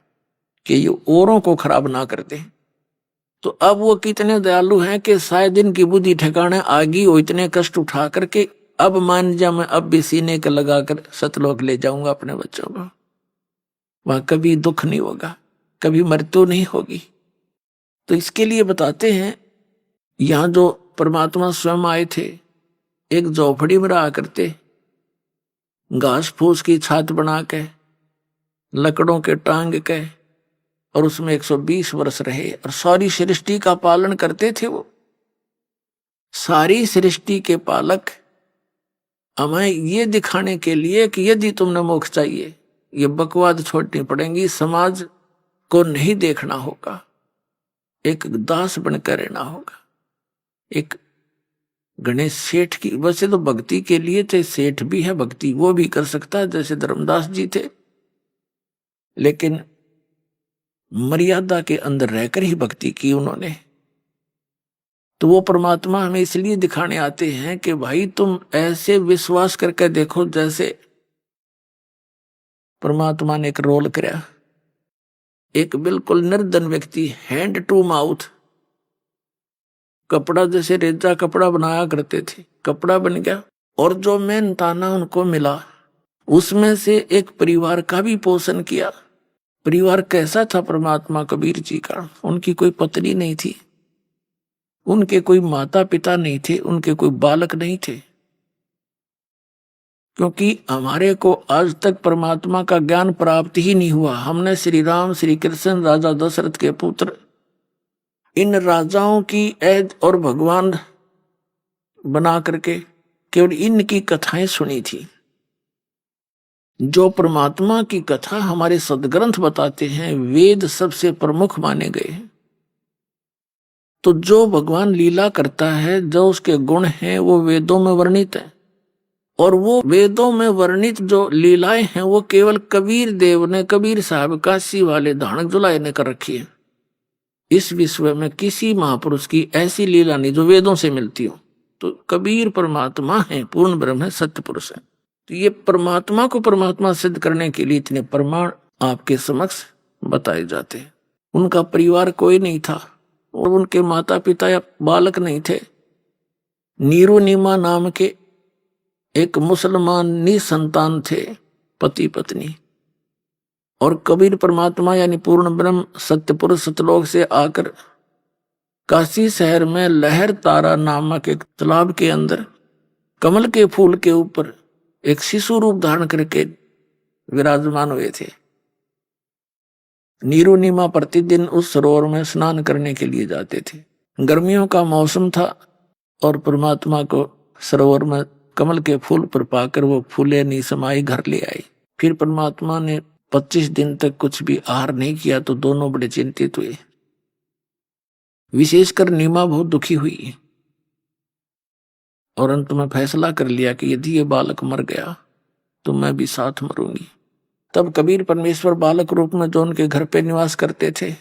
Speaker 2: कि ये औरों को खराब ना कर दे। तो अब वो कितने दयालु हैं कि शायद इनकी बुद्धि ठिकाने आ गई हो, इतने कष्ट उठा करके अब मान जा मैं अब भी सीने का लगाकर सतलोक ले जाऊंगा अपने बच्चों को, वहां कभी दुख नहीं होगा, कभी मृत्यु नहीं होगी। तो इसके लिए बताते हैं, यहां जो परमात्मा स्वयं आए थे, एक झोपड़ी में रहा करते, घास फूस की छात बना के, लकड़ों के टांग के, और उसमें 120 वर्ष रहे और सारी सृष्टि का पालन करते थे। वो सारी सृष्टि के पालक हमें ये दिखाने के लिए कि यदि तुमने मोक्ष चाहिए, ये बकवाद छोड़नी पड़ेगी, समाज को नहीं देखना होगा, एक दास बनकर रहना होगा। एक गणेश सेठ की, वैसे तो भक्ति के लिए थे, सेठ भी है, भक्ति वो भी कर सकता है जैसे धर्मदास जी थे, लेकिन मर्यादा के अंदर रहकर ही भक्ति की उन्होंने। तो वो परमात्मा हमें इसलिए दिखाने आते हैं कि भाई तुम ऐसे विश्वास करके देखो जैसे परमात्मा ने एक रोल कराया, एक बिल्कुल निर्धन व्यक्ति, हैंड टू माउथ, कपड़ा जैसे रेजा कपड़ा बनाया करते थे, कपड़ा बन गया, और जो मेहनताना उनको मिला उसमें से एक परिवार का भी पोषण किया। परिवार कैसा था परमात्मा कबीर जी का? उनकी कोई पत्नी नहीं थी, उनके कोई माता पिता नहीं थे, उनके कोई बालक नहीं थे, क्योंकि हमारे को आज तक परमात्मा का ज्ञान प्राप्त ही नहीं हुआ। हमने श्री राम, श्री कृष्ण, राजा दशरथ के पुत्र, इन राजाओं की ऐद और भगवान बना करके केवल इनकी कथाएं सुनी थी। जो परमात्मा की कथा हमारे सदग्रंथ बताते हैं, वेद सबसे प्रमुख माने गए हैं। तो जो भगवान लीला करता है, जो उसके गुण हैं, वो वेदों में वर्णित है, और वो वेदों में वर्णित जो लीलाएं हैं वो केवल कबीर देव ने, कबीर साहब काशी वाले धानक जुलाए ने कर रखी है। इस विश्व में किसी महापुरुष की ऐसी लीला नहीं जो वेदों से मिलती हो। तो कबीर परमात्मा है, पूर्ण ब्रह्म है, सत्य पुरुष है। तो ये परमात्मा को परमात्मा सिद्ध करने के लिए इतने प्रमाण आपके समक्ष बताए जाते हैं। उनका परिवार कोई नहीं था, और उनके माता पिता या बालक नहीं थे। नीरू नीमा नाम के एक मुसलमान निसंतान थे, पति पत्नी, और कबीर परमात्मा यानी पूर्ण ब्रह्म सत्य पुरुष सतलोक से आकर काशी शहर में लहर तारा नामक एक तालाब के अंदर कमल के फूल के ऊपर एक शिशु रूप धारण करके विराजमान हुए थे। नीरू नीमा प्रतिदिन उस सरोवर में स्नान करने के लिए जाते थे। गर्मियों का मौसम था और परमात्मा को सरोवर में कमल के फूल पर पाकर वो फूले नहीं समाई घर ले आई। फिर परमात्मा ने 25 दिन तक कुछ भी आहार नहीं किया तो दोनों बड़े चिंतित हुए। विशेषकर नीमा बहुत दुखी हुई और अंत में फैसला कर लिया कि यदि ये बालक मर गया तो मैं भी साथ मरूंगी। तब कबीर परमेश्वर बालक रूप में जो उनके घर पे निवास करते थे,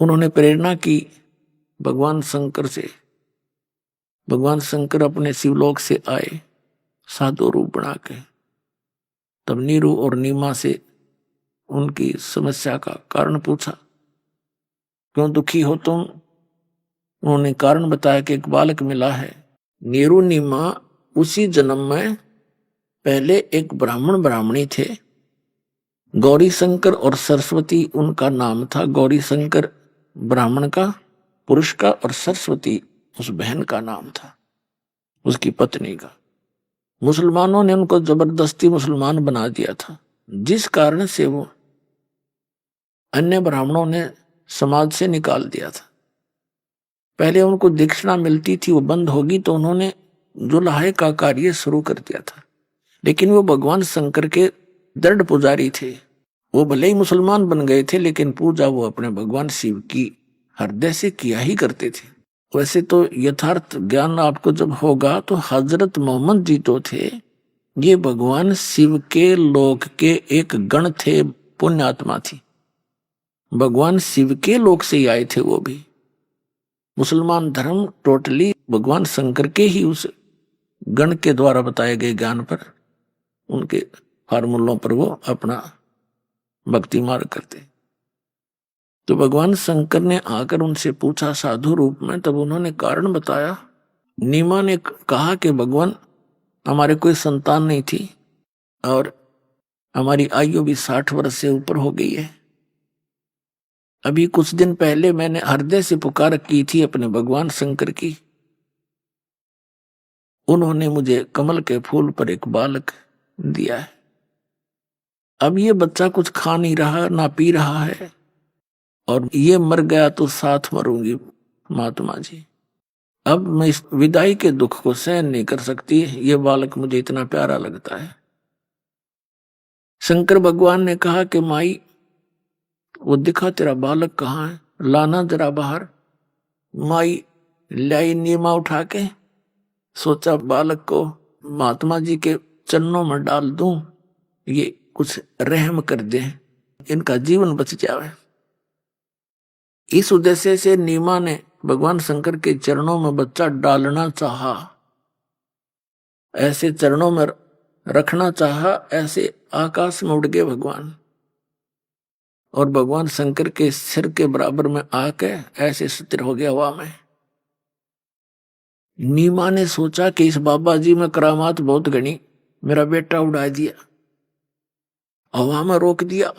Speaker 2: उन्होंने प्रेरणा की भगवान शंकर से। भगवान शंकर अपने शिवलोक से आए साधु रूप बना के। तब नीरू और नीमा से उनकी समस्या का कारण पूछा, क्यों दुखी हो तुम? उन्होंने कारण बताया कि एक बालक मिला है। नीरू नीमा उसी जन्म में पहले एक ब्राह्मण ब्राह्मणी थे। गौरी शंकर और सरस्वती उनका नाम था। गौरी शंकर ब्राह्मण का, पुरुष का, और सरस्वती उस बहन का नाम था, उसकी पत्नी का। मुसलमानों ने उनको जबरदस्ती मुसलमान बना दिया था, जिस कारण से वो अन्य ब्राह्मणों ने समाज से निकाल दिया था। पहले उनको दीक्षिणा मिलती थी, वो बंद होगी तो उन्होंने जुलाहे का कार्य शुरू कर दिया था। लेकिन वो भगवान शंकर के दृढ़ पुजारी थे। वो भले ही मुसलमान बन गए थे, लेकिन पूजा वो अपने भगवान शिव की हृदय से किया ही करते थे। वैसे तो यथार्थ ज्ञान आपको जब होगा तो हजरत मोहम्मद जी तो थे, ये भगवान शिव के लोक के एक गण थे, पुण्यात्मा थी। भगवान शिव के लोक से ही आए थे वो भी। मुसलमान धर्म टोटली भगवान शंकर के ही उस गण के द्वारा बताए गए ज्ञान पर, उनके फार्मूलों पर वो अपना भक्ति मार्ग करते। तो भगवान शंकर ने आकर उनसे पूछा साधु रूप में, तब उन्होंने कारण बताया। नीमा ने कहा कि भगवान हमारे कोई संतान नहीं थी और हमारी आयु भी 60 वर्ष से ऊपर हो गई है। अभी कुछ दिन पहले मैंने हृदय से पुकार की थी अपने भगवान शंकर की। उन्होंने मुझे कमल के फूल पर एक बालक दिया है। अब ये बच्चा कुछ खा नहीं रहा, ना पी रहा है, और ये मर गया तो साथ मरूंगी महात्मा जी। अब मैं इस विदाई के दुख को सहन नहीं कर सकती, ये बालक मुझे इतना प्यारा लगता है। शंकर भगवान ने कहा कि माई, वो दिखा तेरा बालक कहाँ है, लाना जरा बाहर। माई लाई नीमा उठा के, सोचा बालक को महात्मा जी के चरणों में डाल दूं, ये कुछ रहम कर दे, इनका जीवन बच जाए। इस उद्देश्य से नीमा ने भगवान शंकर के चरणों में बच्चा डालना चाहा, ऐसे चरणों में रखना चाहा, ऐसे आकाश में उड़ गए भगवान, और भगवान शंकर के सिर के बराबर में आके ऐसे स्थिर हो गया हवा में। नीमा ने सोचा कि इस बाबा जी में करामात बहुत घनी, मेरा बेटा उड़ा दिया, हवा में रोक दिया।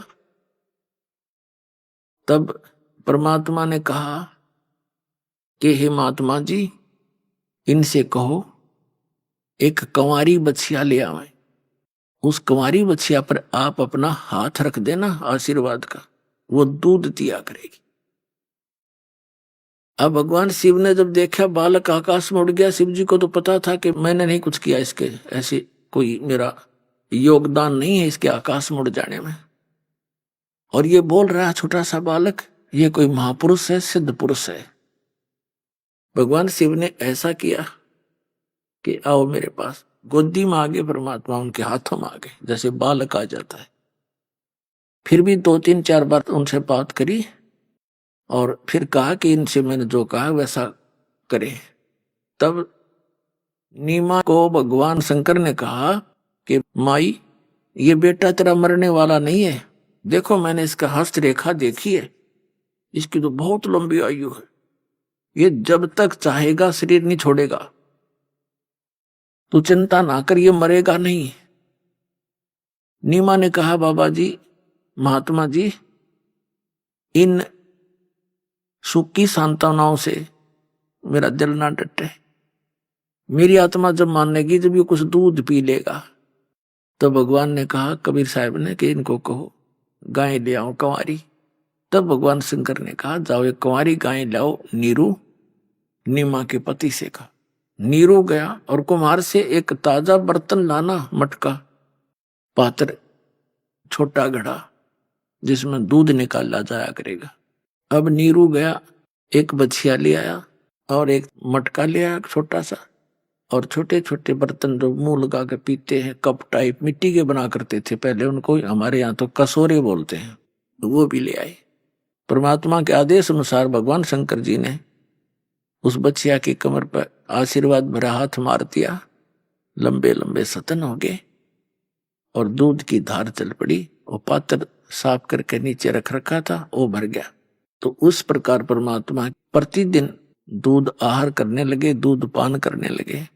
Speaker 2: तब परमात्मा ने कहा कि हे महात्मा जी, इनसे कहो एक कंवारी बछिया ले आवे। उस कंवारी बछिया पर आप अपना हाथ रख देना आशीर्वाद का, वो दूध दिया करेगी। अब भगवान शिव ने जब देखा बालक आकाश में उड़ गया, शिव जी को तो पता था कि मैंने नहीं कुछ किया, इसके ऐसे कोई मेरा योगदान नहीं है इसके आकाश में उड़ जाने में। और ये बोल रहा है छोटा सा बालक, ये कोई महापुरुष है, सिद्ध पुरुष है। भगवान शिव ने ऐसा किया कि आओ मेरे पास, गोदी में आगे परमात्मा उनके हाथों में आगे, जैसे बालक आ जाता है। फिर भी 2-3-4 बार उनसे बात करी और फिर कहा कि इनसे मैंने जो कहा वैसा करें। तब नीमा को भगवान शंकर ने कहा कि माई, ये बेटा तेरा मरने वाला नहीं है, देखो मैंने इसका हस्त रेखा देखी है, इसकी तो बहुत लंबी आयु है, ये जब तक चाहेगा शरीर नहीं छोड़ेगा, तू चिंता ना कर, ये मरेगा नहीं। नीमा ने कहा बाबा जी, महात्मा जी, इन सुख की सांत्वनाओं से मेरा दिल ना डटे, मेरी आत्मा जब मानेगी जब ये कुछ दूध पी लेगा। तो भगवान ने कहा कबीर साहब ने कि इनको कहो गाय ले आओ कंवारी। तब भगवान शंकर ने कहा जाओ एक कंवारी गाय लाओ, नीरू नीमा के पति से कहा। नीरू गया और कुम्हार से एक ताजा बर्तन लाना, मटका, पात्र, छोटा घड़ा जिसमें दूध निकाला जाया करेगा। अब नीरू गया, एक बछिया ले आया और एक मटका ले आया छोटा सा, और छोटे छोटे बर्तन जो मुंह लगा के पीते हैं, कप टाइप मिट्टी के बना करते थे पहले, उनको हमारे यहाँ तो कसोरे बोलते हैं, तो वो भी ले आए। परमात्मा के आदेश अनुसार भगवान शंकर जी ने उस बच्चिया की कमर पर आशीर्वाद भरा हाथ मार दिया, लंबे लंबे सतन हो गए और दूध की धार चल पड़ी। और पात्र साफ करके नीचे रख रखा था, वो भर गया। तो उस प्रकार परमात्मा प्रतिदिन दूध आहार करने लगे, दूध पान करने लगे।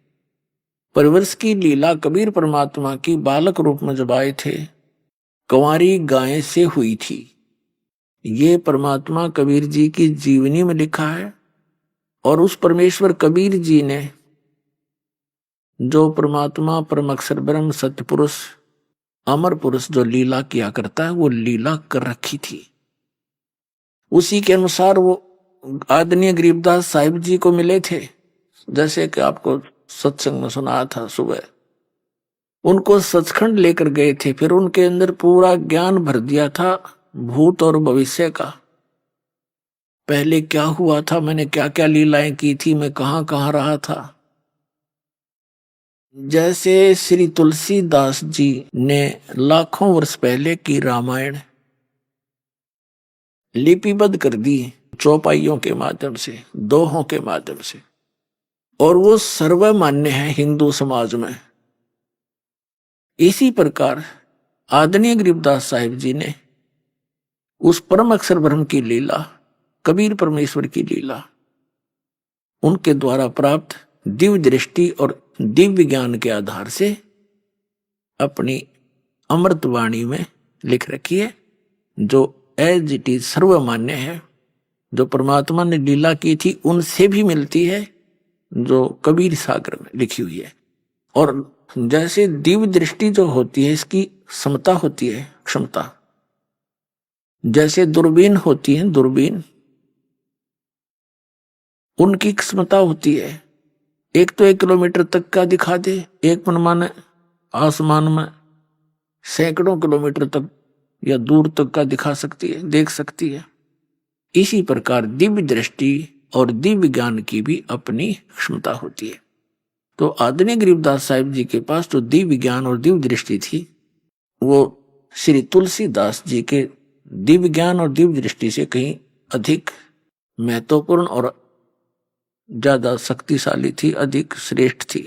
Speaker 2: परिवर्ष की लीला कबीर परमात्मा की बालक रूप में जब आए थे, कंवारी गाय से हुई थी। ये परमात्मा कबीर जी की जीवनी में लिखा है। और उस परमेश्वर कबीर जी ने, जो परमात्मा परम अक्षर ब्रह्म सत्य पुरुष अमर पुरुष जो लीला किया करता है, वो लीला कर रखी थी। उसी के अनुसार वो आदरणीय गरीबदास साहिब जी को मिले थे, जैसे कि आपको सत्संग में सुनाया था सुबह। उनको सचखंड लेकर गए थे, फिर उनके अंदर पूरा ज्ञान भर दिया था भूत और भविष्य का। पहले क्या हुआ था, मैंने क्या क्या लीलाएं की थी, मैं कहां कहां रहा था। जैसे श्री तुलसीदास जी ने लाखों वर्ष पहले की रामायण लिपिबद्ध कर दी चौपाइयों के माध्यम से, दोहों के माध्यम से, और वो सर्वमान्य है हिंदू समाज में। इसी प्रकार आदरणीय गरीबदास साहिब जी ने उस परम अक्षर ब्रह्म की लीला, कबीर परमेश्वर की लीला, उनके द्वारा प्राप्त दिव्य दृष्टि और दिव्य ज्ञान के आधार से अपनी अमृत वाणी में लिख रखी है, जो एज इट इज सर्वमान्य है। जो परमात्मा ने लीला की थी उनसे भी मिलती है, जो कबीर सागर में लिखी हुई है। और जैसे दिव्य दृष्टि जो होती है, इसकी समता होती है, क्षमता। जैसे दूरबीन होती है, दूरबीन, उनकी क्षमता होती है, एक तो 1 किलोमीटर तक का दिखा दे, एक मनमाने आसमान में सैकड़ों किलोमीटर तक या दूर तक का दिखा सकती है, देख सकती है। इसी प्रकार दिव्य दृष्टि और दिव्य ज्ञान की भी अपनी क्षमता होती है। तो आदरणीय गरीबदास साहिब जी के पास जो दिव्य ज्ञान और दिव्य दृष्टि थी, वो श्री तुलसीदास जी के दिव्य ज्ञान और दिव्य दृष्टि से कहीं अधिक महत्वपूर्ण और ज्यादा शक्तिशाली थी, अधिक श्रेष्ठ थी।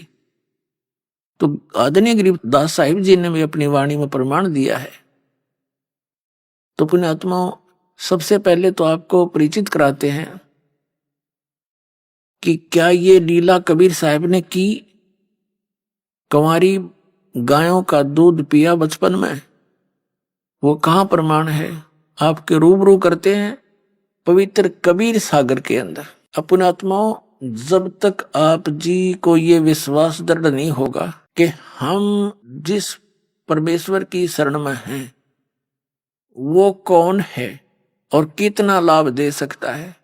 Speaker 2: तो आदरणीय गरीबदास साहिब जी ने भी अपनी वाणी में प्रमाण दिया है। तो पुण्यात्माओं, सबसे पहले तो आपको परिचित कराते हैं कि क्या ये लीला कबीर साहब ने की। कंवारी गायों का दूध पिया बचपन में, वो कहां प्रमाण है, आपके रूबरू करते हैं पवित्र कबीर सागर के अंदर। पुण्यात्माओं, जब तक आप जी को ये विश्वास दृढ़ नहीं होगा कि हम जिस परमेश्वर की शरण में हैं वो कौन है और कितना लाभ दे सकता है,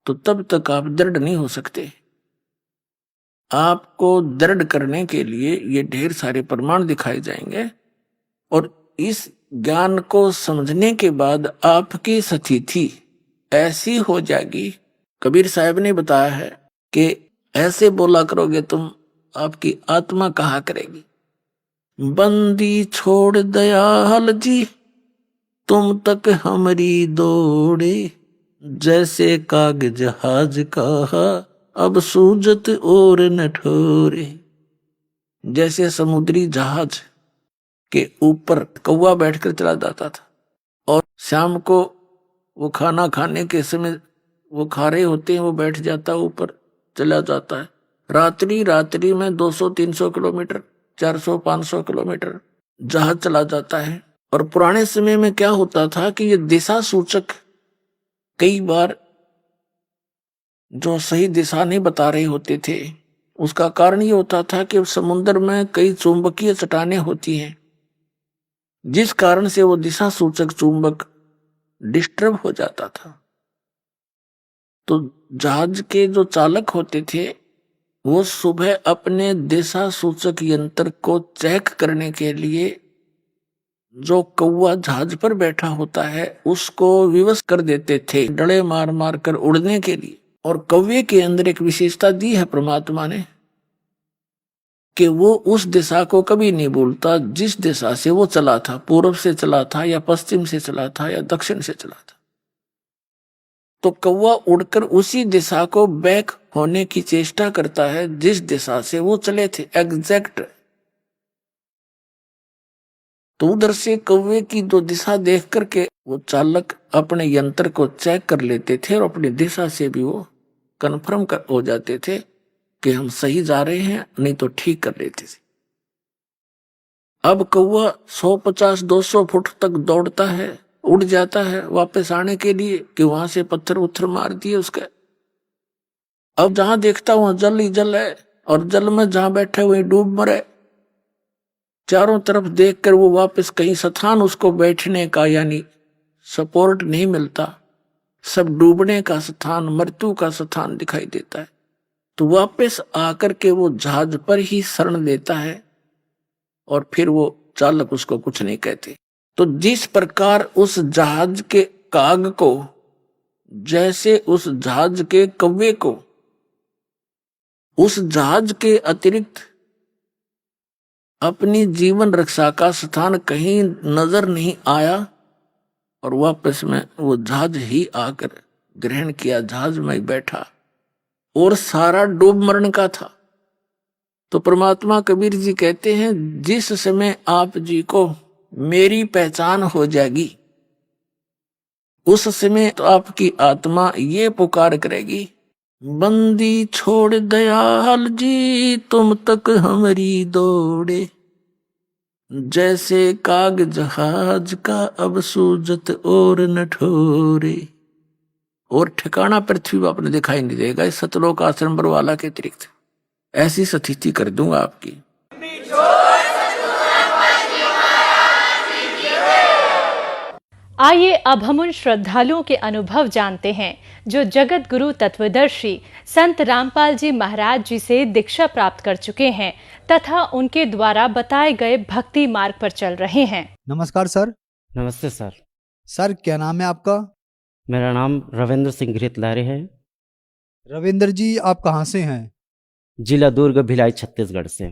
Speaker 2: तो तब तक आप दृढ़ नहीं हो सकते। आपको दृढ़ करने के लिए ये ढेर सारे प्रमाण दिखाए जाएंगे, और इस ज्ञान को समझने के बाद आपकी स्थिति ऐसी हो जाएगी। कबीर साहब ने बताया है कि ऐसे बोला करोगे तुम, आपकी आत्मा कहा करेगी, बंदी छोड़ दयाल जी तुम तक हमारी दौड़े, जैसे काग जहाज कहा अब सूजत और न ठोरे। जैसे समुद्री जहाज के ऊपर कौवा बैठकर चला जाता था, और शाम को वो खाना खाने के समय वो खा रहे होते हैं, वो बैठ जाता ऊपर चला जाता है। रात्रि रात्रि में 200-300 किलोमीटर, 400-500 किलोमीटर जहाज चला जाता है। और पुराने समय में क्या होता था कि ये दिशा सूचक कई बार जो सही दिशा नहीं बता रहे होते थे, उसका कारण ये होता था कि समुद्र में कई चुंबकीय चट्टानें होती हैं, जिस कारण से वो दिशा सूचक चुंबक डिस्टर्ब हो जाता था। तो जहाज के जो चालक होते थे वो सुबह अपने दिशा सूचक यंत्र को चेक करने के लिए जो कौवा जहाज पर बैठा होता है उसको विवश कर देते थे, डले मार मार कर उड़ने के लिए। और कौवे के अंदर एक विशेषता दी है परमात्मा ने कि वो उस दिशा को कभी नहीं भूलता जिस दिशा से वो चला था, पूर्व से चला था या पश्चिम से चला था या दक्षिण से चला था। तो कौवा उड़कर उसी दिशा को बैक होने की चेष्टा करता है जिस दिशा से वो चले थे, एग्जैक्ट। तो उधर से कौवे की दो दिशा देख करके वो चालक अपने यंत्र को चेक कर लेते थे और अपनी दिशा से भी वो कन्फर्म हो जाते थे कि हम सही जा रहे हैं, नहीं तो ठीक कर लेते थे। अब कौवा 150-200 फुट तक दौड़ता है, उड़ जाता है वापस आने के लिए कि वहां से पत्थर उत्थर मार दिए उसके। अब जहां देखता वहां जल ही जल है और जल में जहां बैठे वहीं डूब मरे। चारों तरफ देखकर वो वापस कहीं स्थान उसको बैठने का यानी सपोर्ट नहीं मिलता, सब डूबने का स्थान, मृत्यु का स्थान दिखाई देता है। तो वापस आकर के वो जहाज पर ही शरण लेता है और फिर वो चालक उसको कुछ नहीं कहते। तो जिस प्रकार उस जहाज के काग को, जैसे उस जहाज के कौवे को उस जहाज के अतिरिक्त अपनी जीवन रक्षा का स्थान कहीं नजर नहीं आया और वापस में वो जहाज ही आकर ग्रहण किया, जहाज में बैठा और सारा डूब मरण का था। तो परमात्मा कबीर जी कहते हैं जिस समय आप जी को मेरी पहचान हो जाएगी उस समय तो आपकी आत्मा ये पुकार करेगी, बंदी छोड़ दयाल जी तुम तक हमारी दौड़े, जैसे काग जहाज का अब सूजत और न ठोरे। और ठिकाना पृथ्वी पर आपने दिखाई नहीं देगा इस सतलोक आश्रम बरवाला के अतिरिक्त। ऐसी स्थिति कर दूंगा आपकी।
Speaker 3: आइए अब हम उन श्रद्धालुओं के अनुभव जानते हैं जो जगत गुरु तत्वदर्शी संत रामपाल जी महाराज जी से दीक्षा प्राप्त कर चुके हैं तथा उनके द्वारा बताए गए भक्ति मार्ग पर चल रहे हैं।
Speaker 4: नमस्कार सर।
Speaker 5: नमस्ते सर।
Speaker 4: सर क्या नाम है आपका?
Speaker 5: मेरा नाम रविंद्र सिंह घृतलारे है।
Speaker 4: रविंद्र जी आप कहाँ से हैं?
Speaker 5: जिला दुर्ग भिलाई छत्तीसगढ़ से।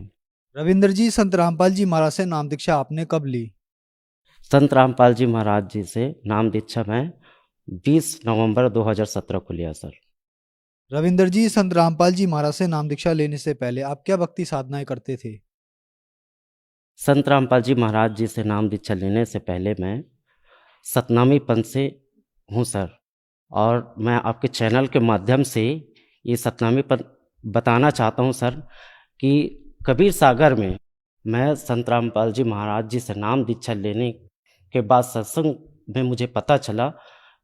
Speaker 4: रविंद्र जी संत रामपाल जी महाराज से नाम दीक्षा आपने कब ली?
Speaker 5: संत रामपाल जी महाराज जी से नाम दीक्षा मैं 20 नवंबर 2017 को लिया सर।
Speaker 4: रविंद्र जी संत रामपाल जी महाराज से नाम दीक्षा लेने से पहले आप क्या भक्ति साधनाएं करते थे?
Speaker 5: संत रामपाल जी महाराज जी से नाम दीक्षा लेने से पहले मैं सतनामी पंथ से हूँ सर, और मैं आपके चैनल के माध्यम से ये सतनामी पंथ बताना चाहता हूँ सर कि कबीर सागर में मैं संत रामपाल जी महाराज जी से नाम दीक्षा लेने के बाद सत्संग में मुझे पता चला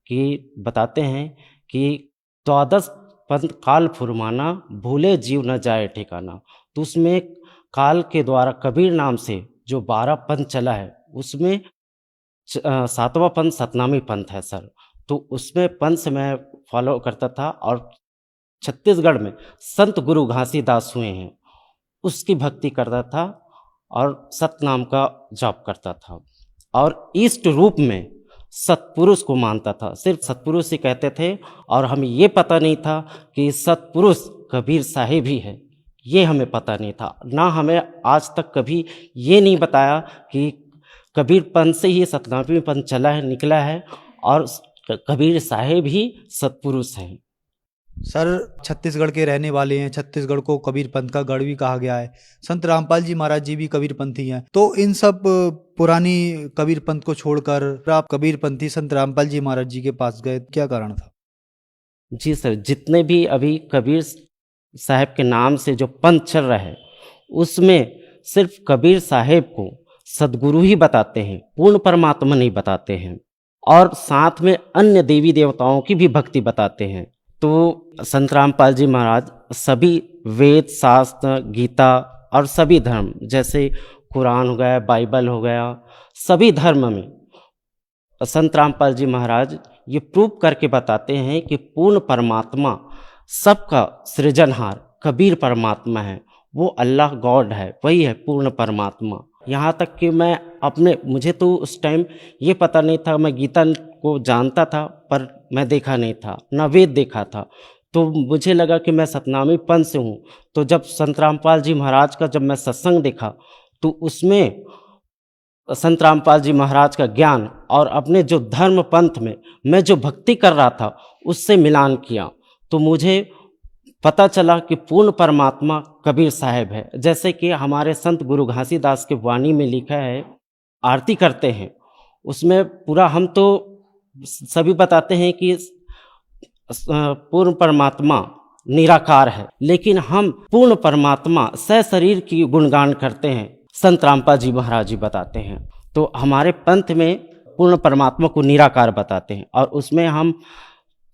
Speaker 5: कि बताते हैं कि 12 पंथ काल फुरमाना भूले जीव न जाए ठिकाना। तो उसमें काल के द्वारा कबीर नाम से जो 12 पंथ चला है उसमें 7वां पंथ सतनामी पंथ है सर। तो उसमें पंथ से मैं फॉलो करता था और छत्तीसगढ़ में संत गुरु घासीदास हुए हैं उसकी भक्ति करता था और सतनाम का जाप करता था और इष्ट रूप में सतपुरुष को मानता था। सिर्फ सतपुरुष ही कहते थे और हमें ये पता नहीं था कि सतपुरुष कबीर साहिब ही है, ये हमें पता नहीं था। ना हमें आज तक कभी ये नहीं बताया कि कबीर पंथ से ही सतनामी पंथ चला है, निकला है और कबीर साहिब ही सतपुरुष हैं।
Speaker 4: सर छत्तीसगढ़ के रहने वाले हैं, छत्तीसगढ़ को कबीर पंथ का गढ़ भी कहा गया है, संत रामपाल जी महाराज जी भी कबीर पंथी हैं। तो इन सब पुरानी कबीर पंथ को छोड़कर आप कबीर पंथी संत रामपाल जी महाराज जी के पास गए, क्या कारण था?
Speaker 5: जी सर, जितने भी अभी कबीर साहिब के नाम से जो पंथ चल रहा है उसमें सिर्फ कबीर साहिब को सदगुरु ही बताते हैं, पूर्ण परमात्मा नहीं बताते हैं और साथ में अन्य देवी देवताओं की भी भक्ति बताते हैं। तो संत रामपाल जी महाराज सभी वेद शास्त्र गीता और सभी धर्म जैसे कुरान हो गया, बाइबल हो गया, सभी धर्म में संत रामपाल जी महाराज ये प्रूव करके बताते हैं कि पूर्ण परमात्मा सबका सृजनहार कबीर परमात्मा है, वो अल्लाह गॉड है, वही है पूर्ण परमात्मा। यहाँ तक कि मुझे तो उस टाइम ये पता नहीं था, मैं गीता को जानता था पर मैं देखा नहीं था, ना वेद देखा था। तो मुझे लगा कि मैं सतनामी पंथ से हूँ। तो जब संत रामपाल जी महाराज का जब मैं सत्संग देखा तो उसमें संत रामपाल जी महाराज का ज्ञान और अपने जो धर्म पंथ में मैं जो भक्ति कर रहा था उससे मिलान किया, तो मुझे पता चला कि पूर्ण परमात्मा कबीर साहब है। जैसे कि हमारे संत गुरु घासीदास के वाणी में लिखा है, आरती करते हैं उसमें पूरा, हम तो सभी बताते हैं कि पूर्ण परमात्मा निराकार है, लेकिन हम पूर्ण परमात्मा सशरीर की गुणगान करते हैं, संत रामपाल जी महाराज जी बताते हैं। तो हमारे पंथ में पूर्ण परमात्मा को निराकार बताते हैं और उसमें हम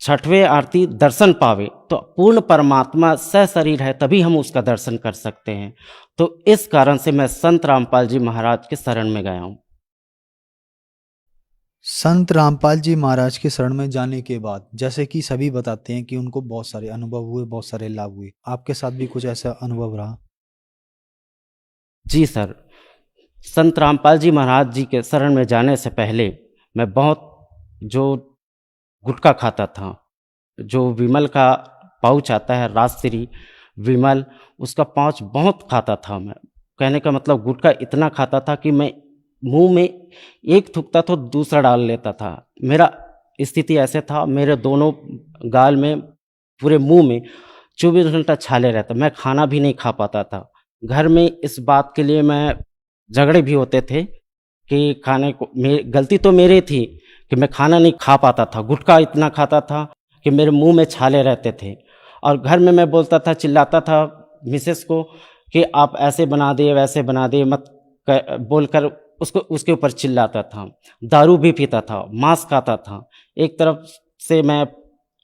Speaker 5: छठवें आरती दर्शन पावे तो पूर्ण परमात्मा सशरीर है, तभी हम उसका दर्शन कर सकते हैं। तो इस कारण से मैं संत रामपाल जी महाराज के शरण में गया हूँ।
Speaker 4: संत रामपाल जी महाराज के शरण में जाने के बाद जैसे कि सभी बताते हैं कि उनको बहुत सारे अनुभव हुए, बहुत सारे लाभ हुए, आपके साथ भी कुछ ऐसा अनुभव रहा?
Speaker 5: जी सर, संत रामपाल जी महाराज जी के शरण में जाने से पहले मैं बहुत जो गुटखा खाता था, जो विमल का पाउच आता है राजश्री विमल, उसका पाउच बहुत खाता था मैं। कहने का मतलब गुटखा इतना खाता था कि मैं मुंह में एक थूकता तो दूसरा डाल लेता था। मेरा स्थिति ऐसे था, मेरे दोनों गाल में पूरे मुंह में 24 घंटा छाले रहता, मैं खाना भी नहीं खा पाता था। घर में इस बात के लिए मैं झगड़े भी होते थे कि खाने को गलती तो मेरी थी कि मैं खाना नहीं खा पाता था। गुटखा इतना खाता था कि मेरे मुंह में छाले रहते थे और घर में मैं बोलता था, चिल्लाता था मिसेस को कि आप ऐसे बना दिए वैसे बना दिए मत बोलकर उसके ऊपर चिल्लाता था। दारू भी पीता था, मांस खाता था, एक तरफ से मैं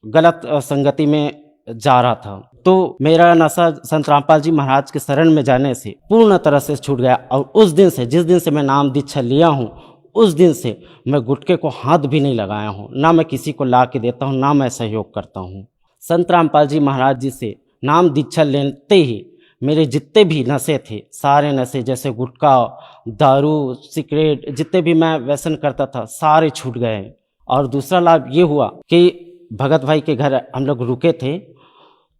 Speaker 5: गलत संगति में जा रहा था। तो मेरा नशा संत रामपाल जी महाराज के शरण में जाने से पूर्ण तरह से छूट गया और उस दिन से, जिस दिन से मैं नाम दीक्षा लिया हूँ, उस दिन से मैं गुटखे को हाथ भी नहीं लगाया हूँ, ना मैं किसी को ला के देता हूँ, ना मैं सहयोग करता हूँ। संत रामपाल जी महाराज जी से नाम दीक्षा लेते ही मेरे जितने भी नशे थे, सारे नशे जैसे गुटखा, दारू, सिगरेट, जितने भी मैं व्यसन करता था सारे छूट गए। और दूसरा लाभ ये हुआ कि भगत भाई के घर हम लोग रुके थे,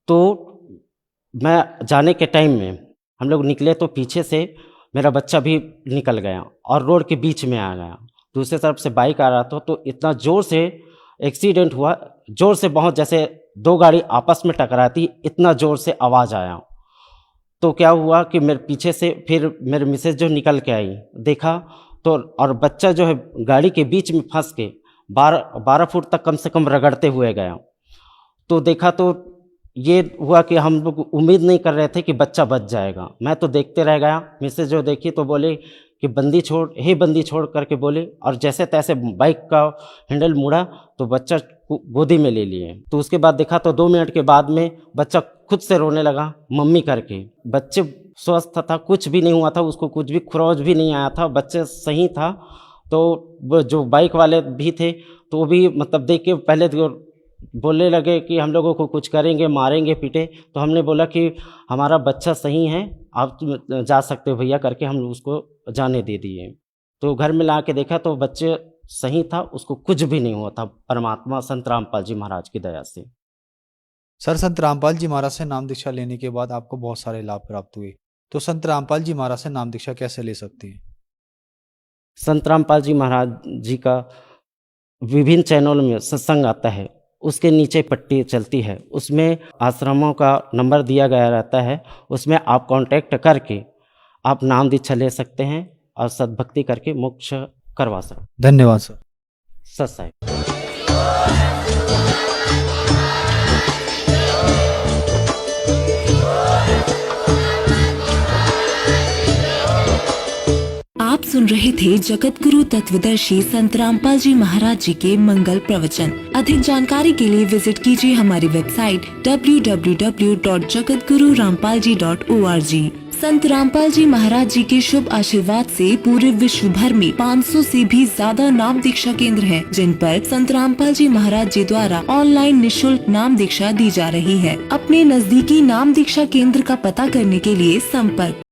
Speaker 5: तो मैं जाने के टाइम में हम लोग निकले तो पीछे से मेरा बच्चा भी निकल गया और रोड के बीच में आ गया। दूसरी तरफ से बाइक आ रहा था तो इतना ज़ोर से एक्सीडेंट हुआ, ज़ोर से बहुत, जैसे दो गाड़ी आपस में टकराती, इतना ज़ोर से आवाज़ आया। तो क्या हुआ कि मेरे पीछे से फिर मेरे मिसेज जो निकल के आई, देखा तो, और बच्चा जो है गाड़ी के बीच में फंस के 12 फुट तक कम से कम रगड़ते हुए गया। तो देखा तो ये हुआ कि हम लोग उम्मीद नहीं कर रहे थे कि बच्चा बच जाएगा। मैं तो देखते रह गया। मिसेज जो देखी तो बोले कि बंदी छोड़, हे बंदी छोड़ करके बोले, और जैसे तैसे बाइक का हैंडल मुड़ा तो बच्चा गोदी में ले लिए। तो उसके बाद देखा तो 2 मिनट के बाद में बच्चा खुद से रोने लगा मम्मी करके। बच्चे स्वस्थ था, कुछ भी नहीं हुआ था, उसको कुछ भी खरोच भी नहीं आया था, बच्चे सही था। तो जो बाइक वाले भी थे तो वो भी मतलब देख के पहले तो बोलने लगे कि हम लोगों को कुछ करेंगे, मारेंगे, पीटे। तो हमने बोला कि हमारा बच्चा सही है, आप जा सकते हो भैया करके हम उसको जाने दे दिए। तो घर में ला के देखा तो बच्चे सही था, उसको कुछ भी नहीं हुआ था, परमात्मा संत रामपाल जी महाराज की दया से।
Speaker 4: सर, संत रामपाल जी महाराज से नाम दीक्षा लेने के बाद आपको बहुत सारे लाभ प्राप्त हुए, तो संत रामपाल जी महाराज से नाम दीक्षा कैसे ले सकते हैं?
Speaker 5: संत रामपाल जी महाराज जी का विभिन्न चैनलों में सत्संग आता है, उसके नीचे पट्टी चलती है, उसमें आश्रमों का नंबर दिया गया रहता है, उसमें आप कांटेक्ट करके आप नाम दीक्षा ले सकते हैं और सद्भक्ति करके मोक्ष करवा सकते हैं।
Speaker 4: धन्यवाद सर।
Speaker 5: सत साहिब।
Speaker 6: आप सुन रहे थे जगत गुरु तत्वदर्शी संत रामपाल जी महाराज जी के मंगल प्रवचन। अधिक जानकारी के लिए विजिट कीजिए हमारी वेबसाइट www.jagatgururampalji.org। संत रामपाल जी महाराज जी के शुभ आशीर्वाद से पूरे विश्व भर में 500 से भी ज्यादा नाम दीक्षा केंद्र हैं, जिन पर संत रामपाल जी महाराज जी द्वारा ऑनलाइन निशुल्क नाम दीक्षा दी जा रही है। अपने नजदीकी नाम दीक्षा केंद्र का पता करने के लिए संपर्क